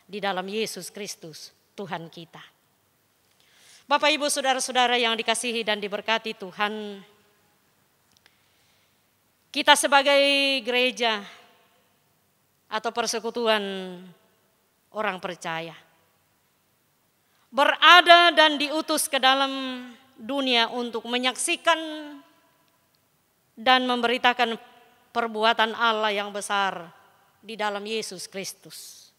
di dalam Yesus Kristus Tuhan kita. Bapak, Ibu, saudara-saudara yang dikasihi dan diberkati Tuhan, kita sebagai gereja atau persekutuan orang percaya berada dan diutus ke dalam dunia untuk menyaksikan dan memberitakan perbuatan Allah yang besar di dalam Yesus Kristus.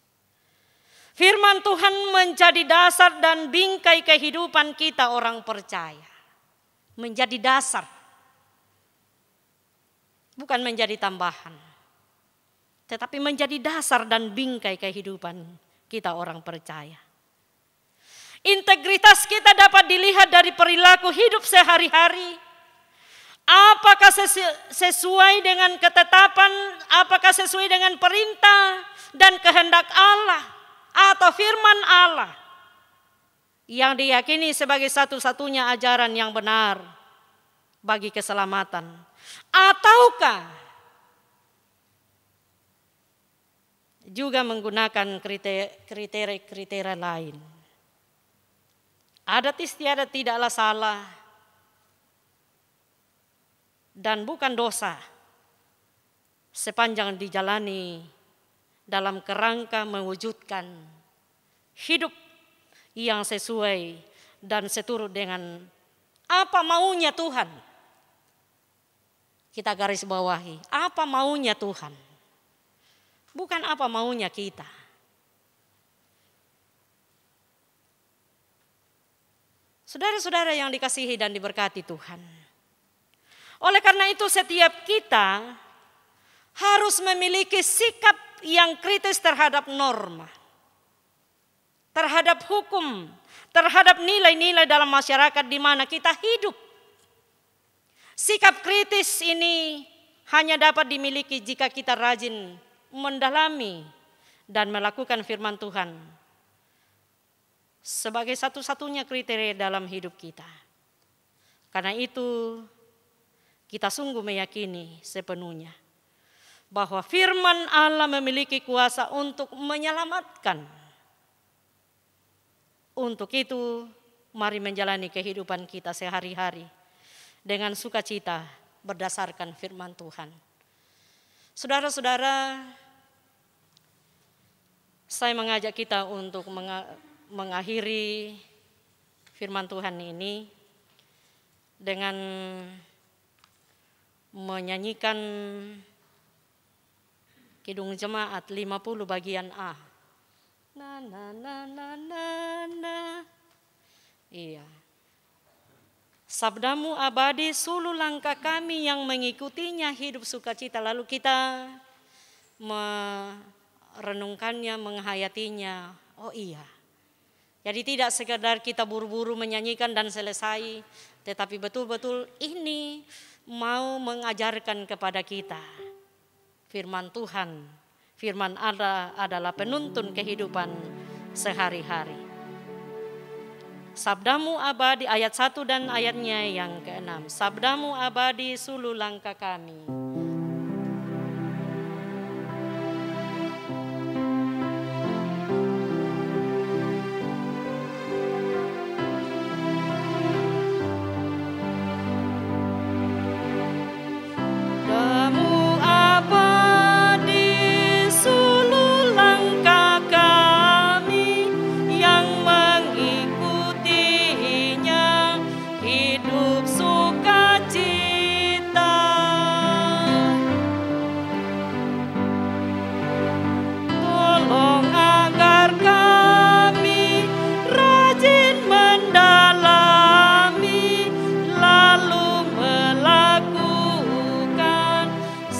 Firman Tuhan menjadi dasar dan bingkai kehidupan kita orang percaya. Menjadi dasar. Bukan menjadi tambahan. Tetapi menjadi dasar dan bingkai kehidupan kita orang percaya. Integritas kita dapat dilihat dari perilaku hidup sehari-hari. Apakah sesuai dengan ketetapan, apakah sesuai dengan perintah dan kehendak Allah atau firman Allah yang diyakini sebagai satu-satunya ajaran yang benar bagi keselamatan, ataukah juga menggunakan kriteria lain. Adat istiadat tidaklah salah dan bukan dosa sepanjang dijalani dalam kerangka mewujudkan hidup yang sesuai dan seturut dengan apa maunya Tuhan. Kita garis bawahi, apa maunya Tuhan, bukan apa maunya kita. Saudara-saudara yang dikasihi dan diberkati Tuhan, oleh karena itu setiap kita harus memiliki sikap yang kritis terhadap norma, terhadap hukum, terhadap nilai-nilai dalam masyarakat di mana kita hidup. Sikap kritis ini hanya dapat dimiliki jika kita rajin mendalami dan melakukan firman Tuhan sebagai satu-satunya kriteria dalam hidup kita. Karena itu kita sungguh meyakini sepenuhnya bahwa firman Allah memiliki kuasa untuk menyelamatkan. Untuk itu, mari menjalani kehidupan kita sehari-hari dengan sukacita berdasarkan firman Tuhan. Saudara-saudara, saya mengajak kita untuk mengakhiri firman Tuhan ini dengan menyanyikan Kidung Jemaat 50 bagian A. Na na na na na na. Iya. Sabdamu abadi, sulu langkah kami yang mengikutinya hidup sukacita. Lalu kita merenungkannya, menghayatinya. Oh iya. Jadi tidak sekedar kita buru-buru menyanyikan dan selesai, tetapi betul-betul ini mau mengajarkan kepada kita firman Tuhan. Firman Allah adalah penuntun kehidupan sehari-hari. Sabdamu abadi, ayat 1 dan ayatnya yang ke-6. Sabdamu abadi, sulu langkah kami.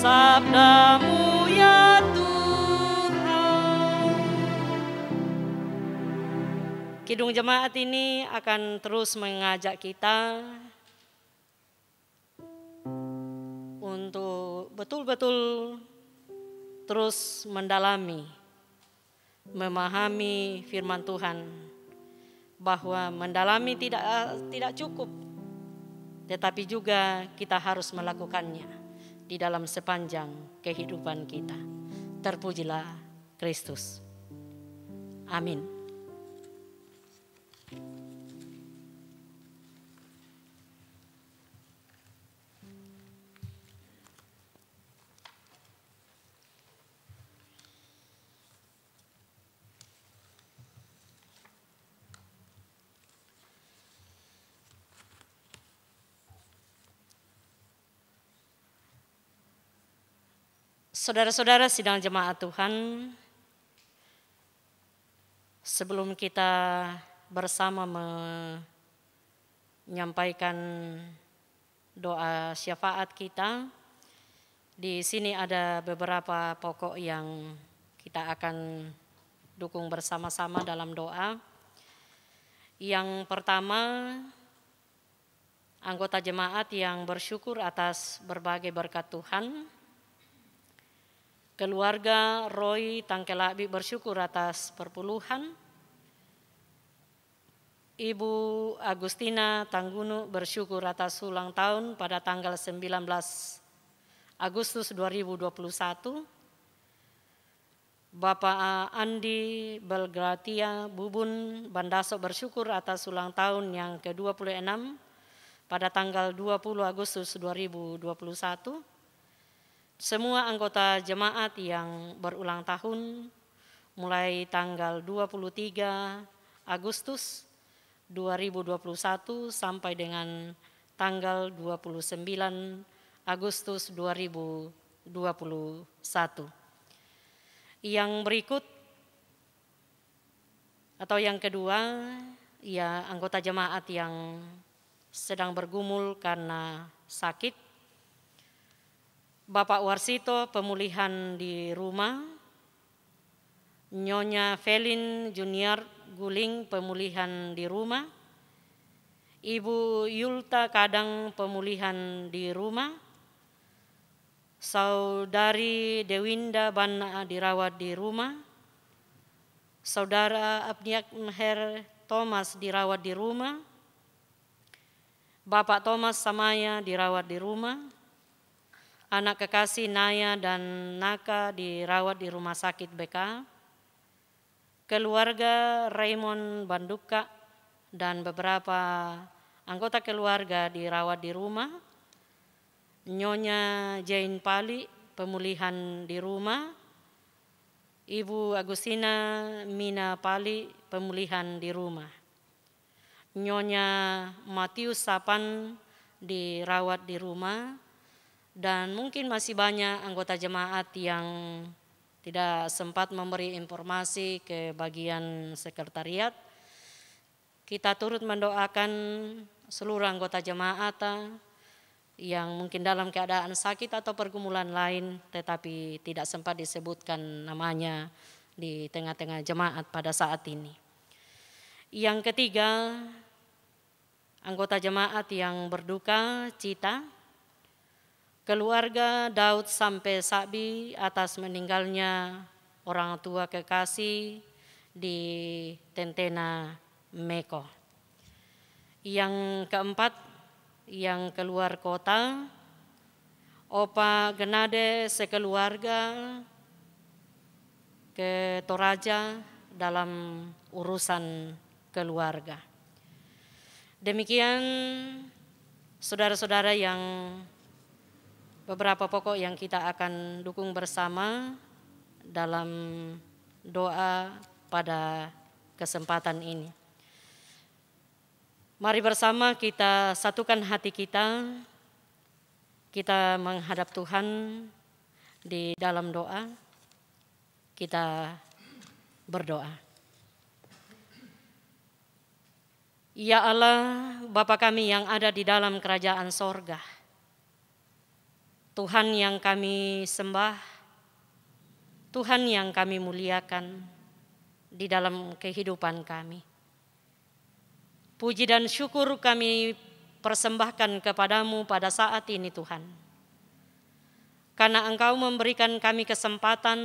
Sabdamu ya Tuhan. Kidung Jemaat ini akan terus mengajak kita untuk betul-betul terus mendalami, memahami firman Tuhan, bahwa mendalami tidak cukup, tetapi juga kita harus melakukannya di dalam sepanjang kehidupan kita. Terpujilah Kristus. Amin. Saudara-saudara sidang jemaat Tuhan, sebelum kita bersama menyampaikan doa syafaat kita, di sini ada beberapa pokok yang kita akan dukung bersama-sama dalam doa. Yang pertama, anggota jemaat yang bersyukur atas berbagai berkat Tuhan. Keluarga Roy Tangkelabi bersyukur atas perpuluhan. Ibu Agustina Tanggunu bersyukur atas ulang tahun pada tanggal 19 Agustus 2021. Bapak Andi Belgratia Bubun Bandaso bersyukur atas ulang tahun yang ke-26 pada tanggal 20 Agustus 2021. Semua anggota jemaat yang berulang tahun mulai tanggal 23 Agustus 2021 sampai dengan tanggal 29 Agustus 2021. Yang berikut atau yang kedua, ya anggota jemaat yang sedang bergumul karena sakit. Bapak Warsito pemulihan di rumah, Nyonya Felin Junior Guling pemulihan di rumah, Ibu Yulta Kadang pemulihan di rumah, Saudari Dewinda Bana dirawat di rumah, Saudara Abniak Meher Thomas dirawat di rumah, Bapak Thomas Samaya dirawat di rumah, anak kekasih Naya dan Naka dirawat di rumah sakit BK, keluarga Raymond Banduka dan beberapa anggota keluarga dirawat di rumah, Nyonya Jane Pali pemulihan di rumah, Ibu Agustina Mina Pali pemulihan di rumah, Nyonya Matius Sapan dirawat di rumah, dan mungkin masih banyak anggota jemaat yang tidak sempat memberi informasi ke bagian sekretariat. Kita turut mendoakan seluruh anggota jemaat yang mungkin dalam keadaan sakit atau pergumulan lain tetapi tidak sempat disebutkan namanya di tengah-tengah jemaat pada saat ini. Yang ketiga, anggota jemaat yang berduka cita, keluarga Daud Sampai Sabi atas meninggalnya orang tua kekasih di Tentena Meko. Yang keempat, yang keluar kota, Opa Genade sekeluarga ke Toraja dalam urusan keluarga. Demikian saudara-saudara yang beberapa pokok yang kita akan dukung bersama dalam doa pada kesempatan ini. Mari bersama kita satukan hati kita menghadap Tuhan di dalam doa, kita berdoa. Ya Allah, Bapa kami yang ada di dalam kerajaan sorga, Tuhan yang kami sembah, Tuhan yang kami muliakan di dalam kehidupan kami. Puji dan syukur kami persembahkan kepadamu pada saat ini Tuhan. Karena Engkau memberikan kami kesempatan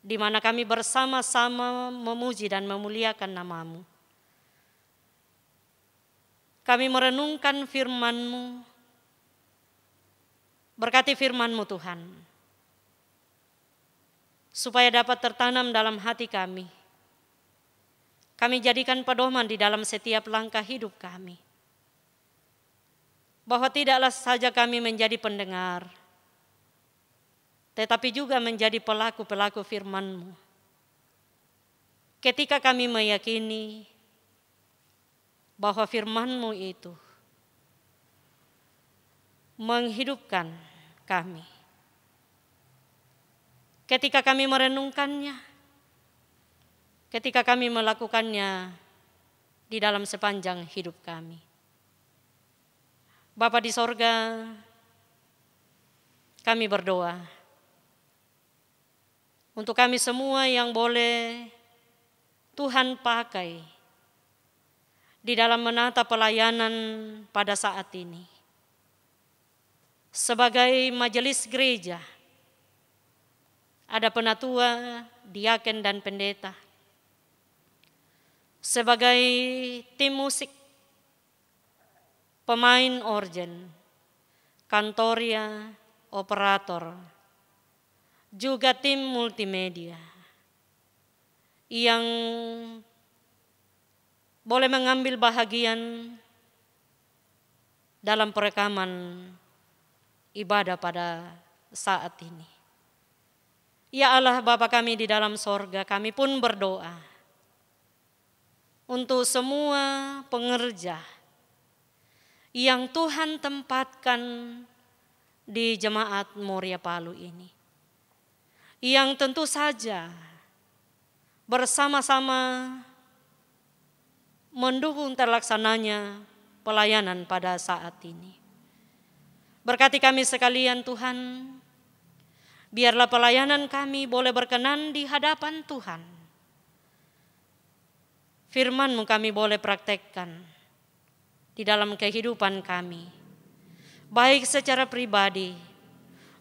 di mana kami bersama-sama memuji dan memuliakan nama-Mu. Kami merenungkan firman-Mu. Berkati firman-Mu Tuhan, supaya dapat tertanam dalam hati kami. Kami jadikan pedoman di dalam setiap langkah hidup kami. Bahwa tidaklah saja kami menjadi pendengar, tetapi juga menjadi pelaku-pelaku firman-Mu. Ketika kami meyakini bahwa firman-Mu itu menghidupkan kami. Ketika kami merenungkannya, ketika kami melakukannya di dalam sepanjang hidup kami. Bapa di sorga, kami berdoa untuk kami semua yang boleh Tuhan pakai di dalam menata pelayanan pada saat ini. Sebagai majelis gereja, ada penatua, diaken dan pendeta. Sebagai tim musik, pemain organ, kantoria, operator, juga tim multimedia yang boleh mengambil bahagian dalam perekaman ibadah pada saat ini. Ya Allah Bapa kami di dalam sorga, kami pun berdoa untuk semua pengerja yang Tuhan tempatkan di jemaat Moria Palu ini. Yang tentu saja bersama-sama mendukung terlaksananya pelayanan pada saat ini. Berkati kami sekalian Tuhan, biarlah pelayanan kami boleh berkenan di hadapan Tuhan. Firman-Mu kami boleh praktekkan di dalam kehidupan kami, baik secara pribadi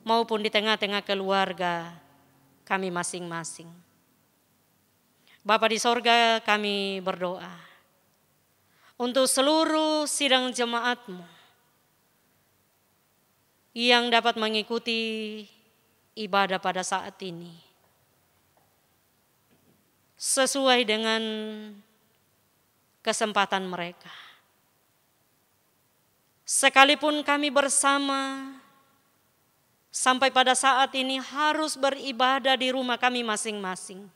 maupun di tengah-tengah keluarga kami masing-masing. Bapa di sorga, kami berdoa untuk seluruh sidang jemaat-Mu yang dapat mengikuti ibadah pada saat ini sesuai dengan kesempatan mereka. Sekalipun kami bersama sampai pada saat ini harus beribadah di rumah kami masing-masing,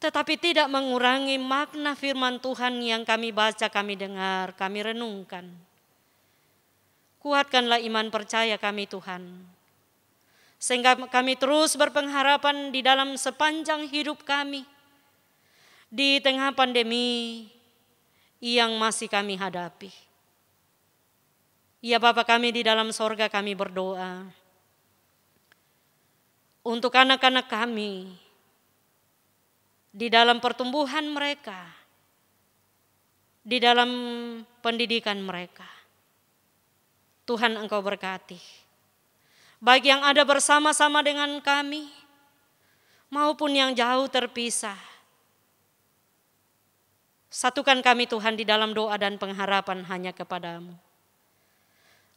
tetapi tidak mengurangi makna firman Tuhan yang kami baca, kami dengar, kami renungkan. Kuatkanlah iman percaya kami Tuhan, sehingga kami terus berpengharapan di dalam sepanjang hidup kami, di tengah pandemi yang masih kami hadapi. Ya Bapa kami di dalam sorga, kami berdoa untuk anak-anak kami di dalam pertumbuhan mereka, di dalam pendidikan mereka. Tuhan Engkau berkati, baik yang ada bersama-sama dengan kami maupun yang jauh terpisah. Satukan kami Tuhan di dalam doa dan pengharapan hanya kepadamu.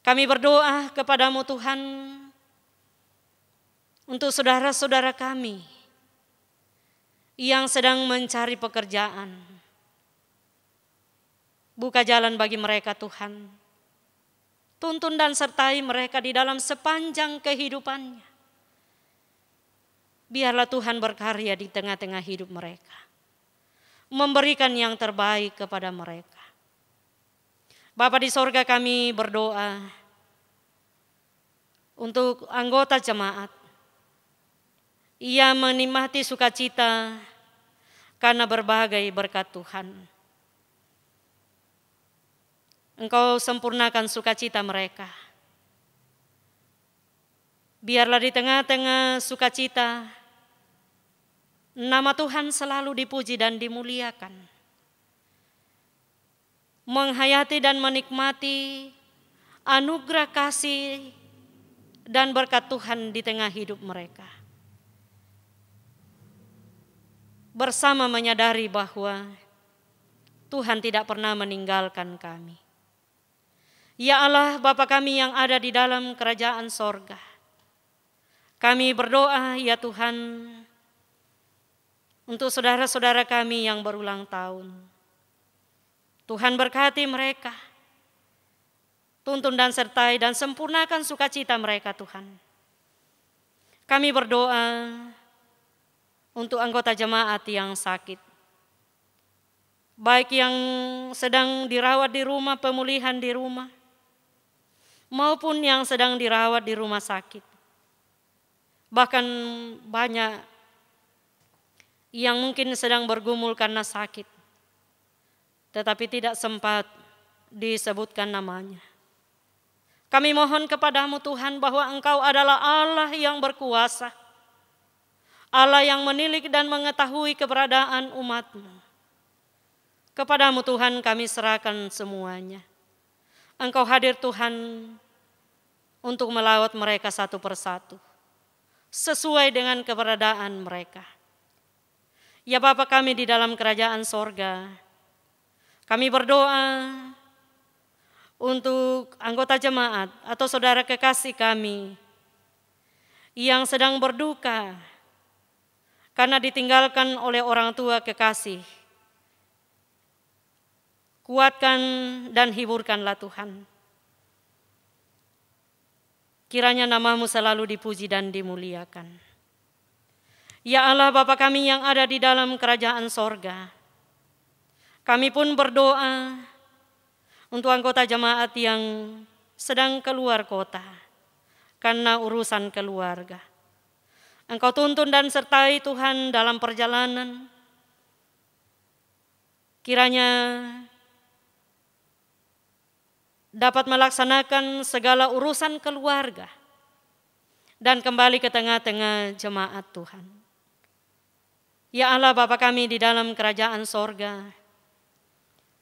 Kami berdoa kepadamu Tuhan untuk saudara-saudara kami yang sedang mencari pekerjaan. Buka jalan bagi mereka Tuhan. Tuntun dan sertai mereka di dalam sepanjang kehidupannya. Biarlah Tuhan berkarya di tengah-tengah hidup mereka, memberikan yang terbaik kepada mereka. Bapa di sorga, kami berdoa untuk anggota jemaat. Ia menikmati sukacita karena berbagai berkat Tuhan. Engkau sempurnakan sukacita mereka. Biarlah di tengah-tengah sukacita, nama Tuhan selalu dipuji dan dimuliakan. Menghayati dan menikmati anugerah kasih dan berkat Tuhan di tengah hidup mereka. Bersama menyadari bahwa Tuhan tidak pernah meninggalkan kami. Ya Allah, Bapa kami yang ada di dalam kerajaan sorga, kami berdoa ya Tuhan untuk saudara-saudara kami yang berulang tahun. Tuhan berkati mereka, tuntun dan sertai dan sempurnakan sukacita mereka Tuhan. Kami berdoa untuk anggota jemaat yang sakit, baik yang sedang dirawat di rumah, pemulihan di rumah, maupun yang sedang dirawat di rumah sakit. Bahkan banyak yang mungkin sedang bergumul karena sakit, tetapi tidak sempat disebutkan namanya. Kami mohon kepadamu Tuhan bahwa Engkau adalah Allah yang berkuasa, Allah yang menilik dan mengetahui keberadaan umat-Mu. Kepadamu Tuhan kami serahkan semuanya. Engkau hadir Tuhan untuk melawat mereka satu persatu, sesuai dengan keberadaan mereka. Ya Bapa kami di dalam kerajaan sorga, kami berdoa untuk anggota jemaat atau saudara kekasih kami yang sedang berduka karena ditinggalkan oleh orang tua kekasih. Kuatkan dan hiburkanlah Tuhan. Kiranya nama-Mu selalu dipuji dan dimuliakan. Ya Allah, Bapa kami yang ada di dalam kerajaan sorga, kami pun berdoa untuk anggota jemaat yang sedang keluar kota karena urusan keluarga. Engkau tuntun dan sertai Tuhan dalam perjalanan. Kiranya dapat melaksanakan segala urusan keluarga dan kembali ke tengah-tengah jemaat Tuhan. Ya Allah, Bapa kami di dalam kerajaan sorga,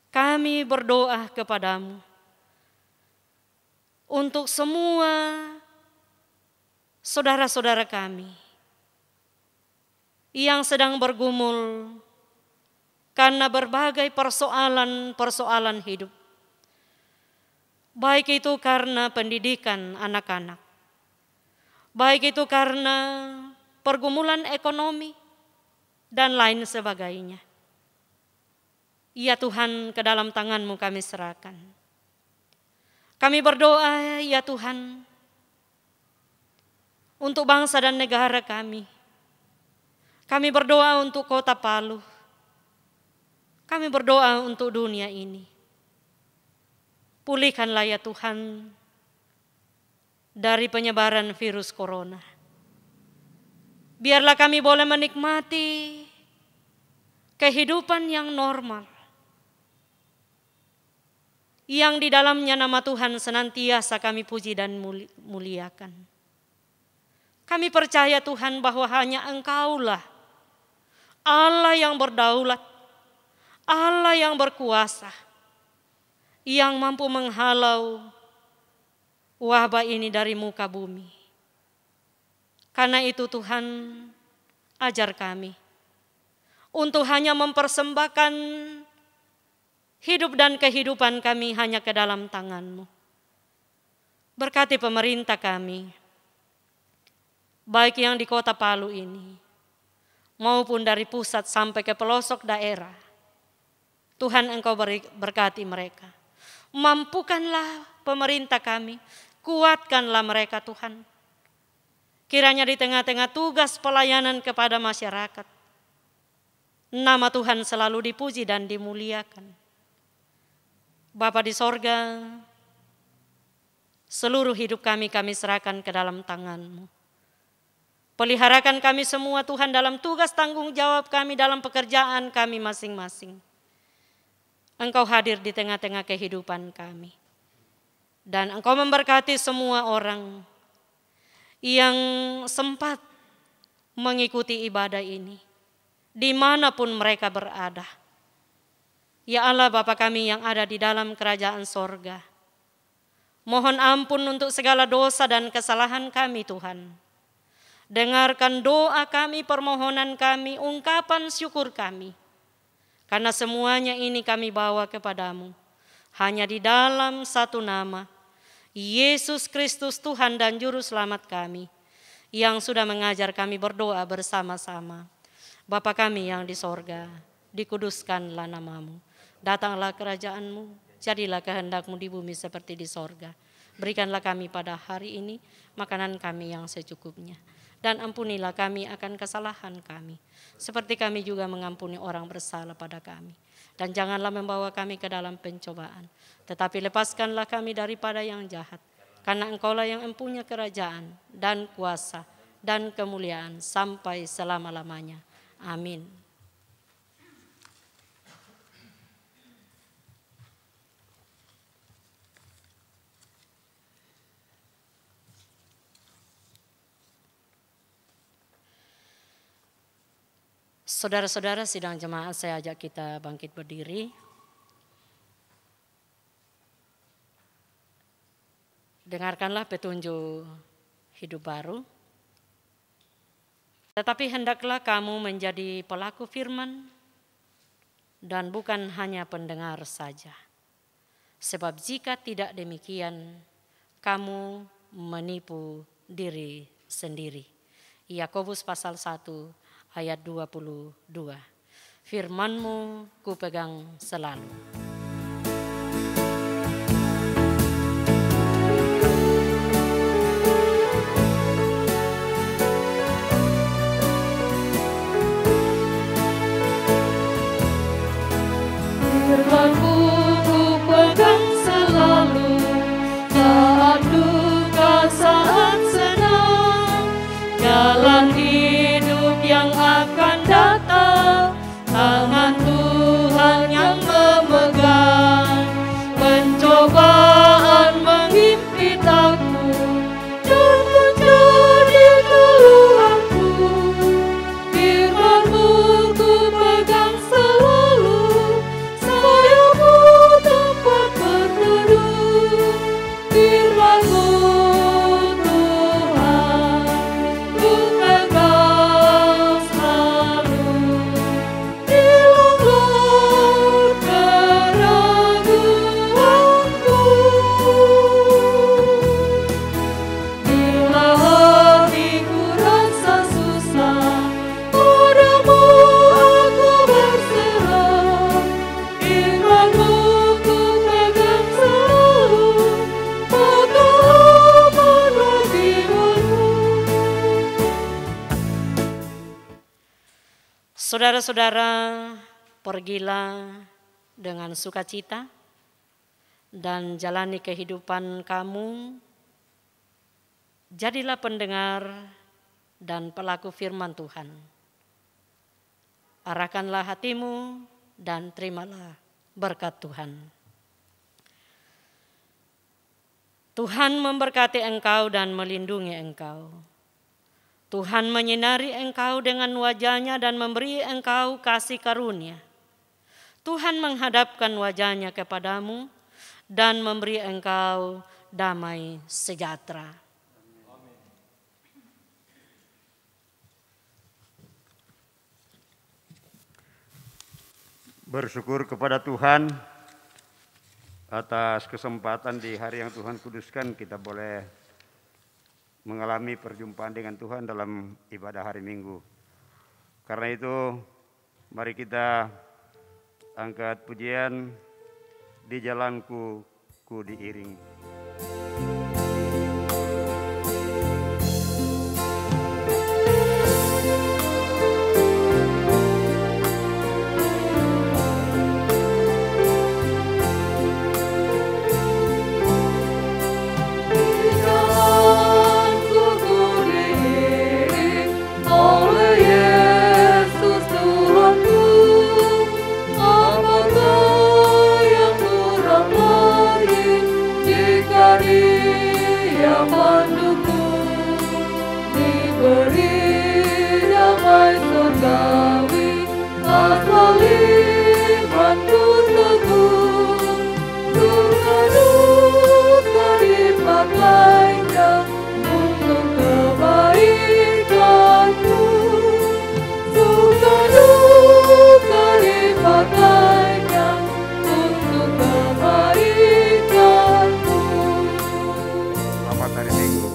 kami berdoa kepadamu untuk semua saudara-saudara kami yang sedang bergumul karena berbagai persoalan-persoalan hidup. Baik itu karena pendidikan anak-anak, baik itu karena pergumulan ekonomi, dan lain sebagainya. Ya Tuhan, ke dalam tangan-Mu kami serahkan. Kami berdoa ya Tuhan, untuk bangsa dan negara kami. Kami berdoa untuk kota Palu. Kami berdoa untuk dunia ini. Pulihkanlah ya Tuhan dari penyebaran virus corona. Biarlah kami boleh menikmati kehidupan yang normal, yang di dalamnya nama Tuhan senantiasa kami puji dan muliakan. Kami percaya Tuhan bahwa hanya Engkaulah Allah yang berdaulat, Allah yang berkuasa, yang mampu menghalau wabah ini dari muka bumi. Karena itu Tuhan, ajar kami untuk hanya mempersembahkan hidup dan kehidupan kami hanya ke dalam tangan-Mu. Berkati pemerintah kami, baik yang di kota Palu ini, maupun dari pusat sampai ke pelosok daerah. Tuhan, Engkau berkati mereka. Mampukanlah pemerintah kami, kuatkanlah mereka Tuhan. Kiranya di tengah-tengah tugas pelayanan kepada masyarakat, nama Tuhan selalu dipuji dan dimuliakan. Bapa di sorga, seluruh hidup kami serahkan ke dalam tangan-Mu. Peliharakan kami semua Tuhan dalam tugas tanggung jawab kami, dalam pekerjaan kami masing-masing. Engkau hadir di tengah-tengah kehidupan kami. Dan Engkau memberkati semua orang yang sempat mengikuti ibadah ini, dimanapun mereka berada. Ya Allah, Bapa kami yang ada di dalam kerajaan sorga, mohon ampun untuk segala dosa dan kesalahan kami Tuhan. Dengarkan doa kami, permohonan kami, ungkapan syukur kami. Karena semuanya ini kami bawa kepadamu. Hanya di dalam satu nama, Yesus Kristus Tuhan dan Juru Selamat kami, yang sudah mengajar kami berdoa bersama-sama. Bapa kami yang di sorga, dikuduskanlah nama-Mu. Datanglah kerajaan-Mu, jadilah kehendak-Mu di bumi seperti di sorga. Berikanlah kami pada hari ini makanan kami yang secukupnya. Dan ampunilah kami akan kesalahan kami, seperti kami juga mengampuni orang bersalah pada kami. Dan janganlah membawa kami ke dalam pencobaan, tetapi lepaskanlah kami daripada yang jahat. Karena Engkaulah yang mempunyai kerajaan dan kuasa dan kemuliaan sampai selama-lamanya. Amin. Saudara-saudara sidang jemaat, saya ajak kita bangkit berdiri. Dengarkanlah petunjuk hidup baru. Tetapi hendaklah kamu menjadi pelaku firman dan bukan hanya pendengar saja. Sebab jika tidak demikian, kamu menipu diri sendiri. Yakobus pasal 1 ayat 22. Firman-Mu kupegang selalu. Firman-Mu kupegang selalu, saat duka, saat senang, jalan hidup yang akan datang, tangan Tuhan yang memegang. Pencobaan menghimpit aku dan menjadi keluhanku. Firman-Mu ku pegang selalu, sayapmu tempat berteduh. Firman-Mu Tuhan ku pegang selalu. Saudara-saudara, pergilah dengan sukacita dan jalani kehidupan kamu. Jadilah pendengar dan pelaku firman Tuhan. Arahkanlah hatimu dan terimalah berkat Tuhan. Tuhan memberkati engkau dan melindungi engkau. Tuhan menyinari engkau dengan wajah-Nya dan memberi engkau kasih karunia. Tuhan menghadapkan wajah-Nya kepadamu dan memberi engkau damai sejahtera. Bersyukur kepada Tuhan atas kesempatan di hari yang Tuhan kuduskan, kita boleh mengalami perjumpaan dengan Tuhan dalam ibadah hari Minggu. Karena itu, mari kita angkat pujian, di jalanku ku diiring. Selamat hari Minggu.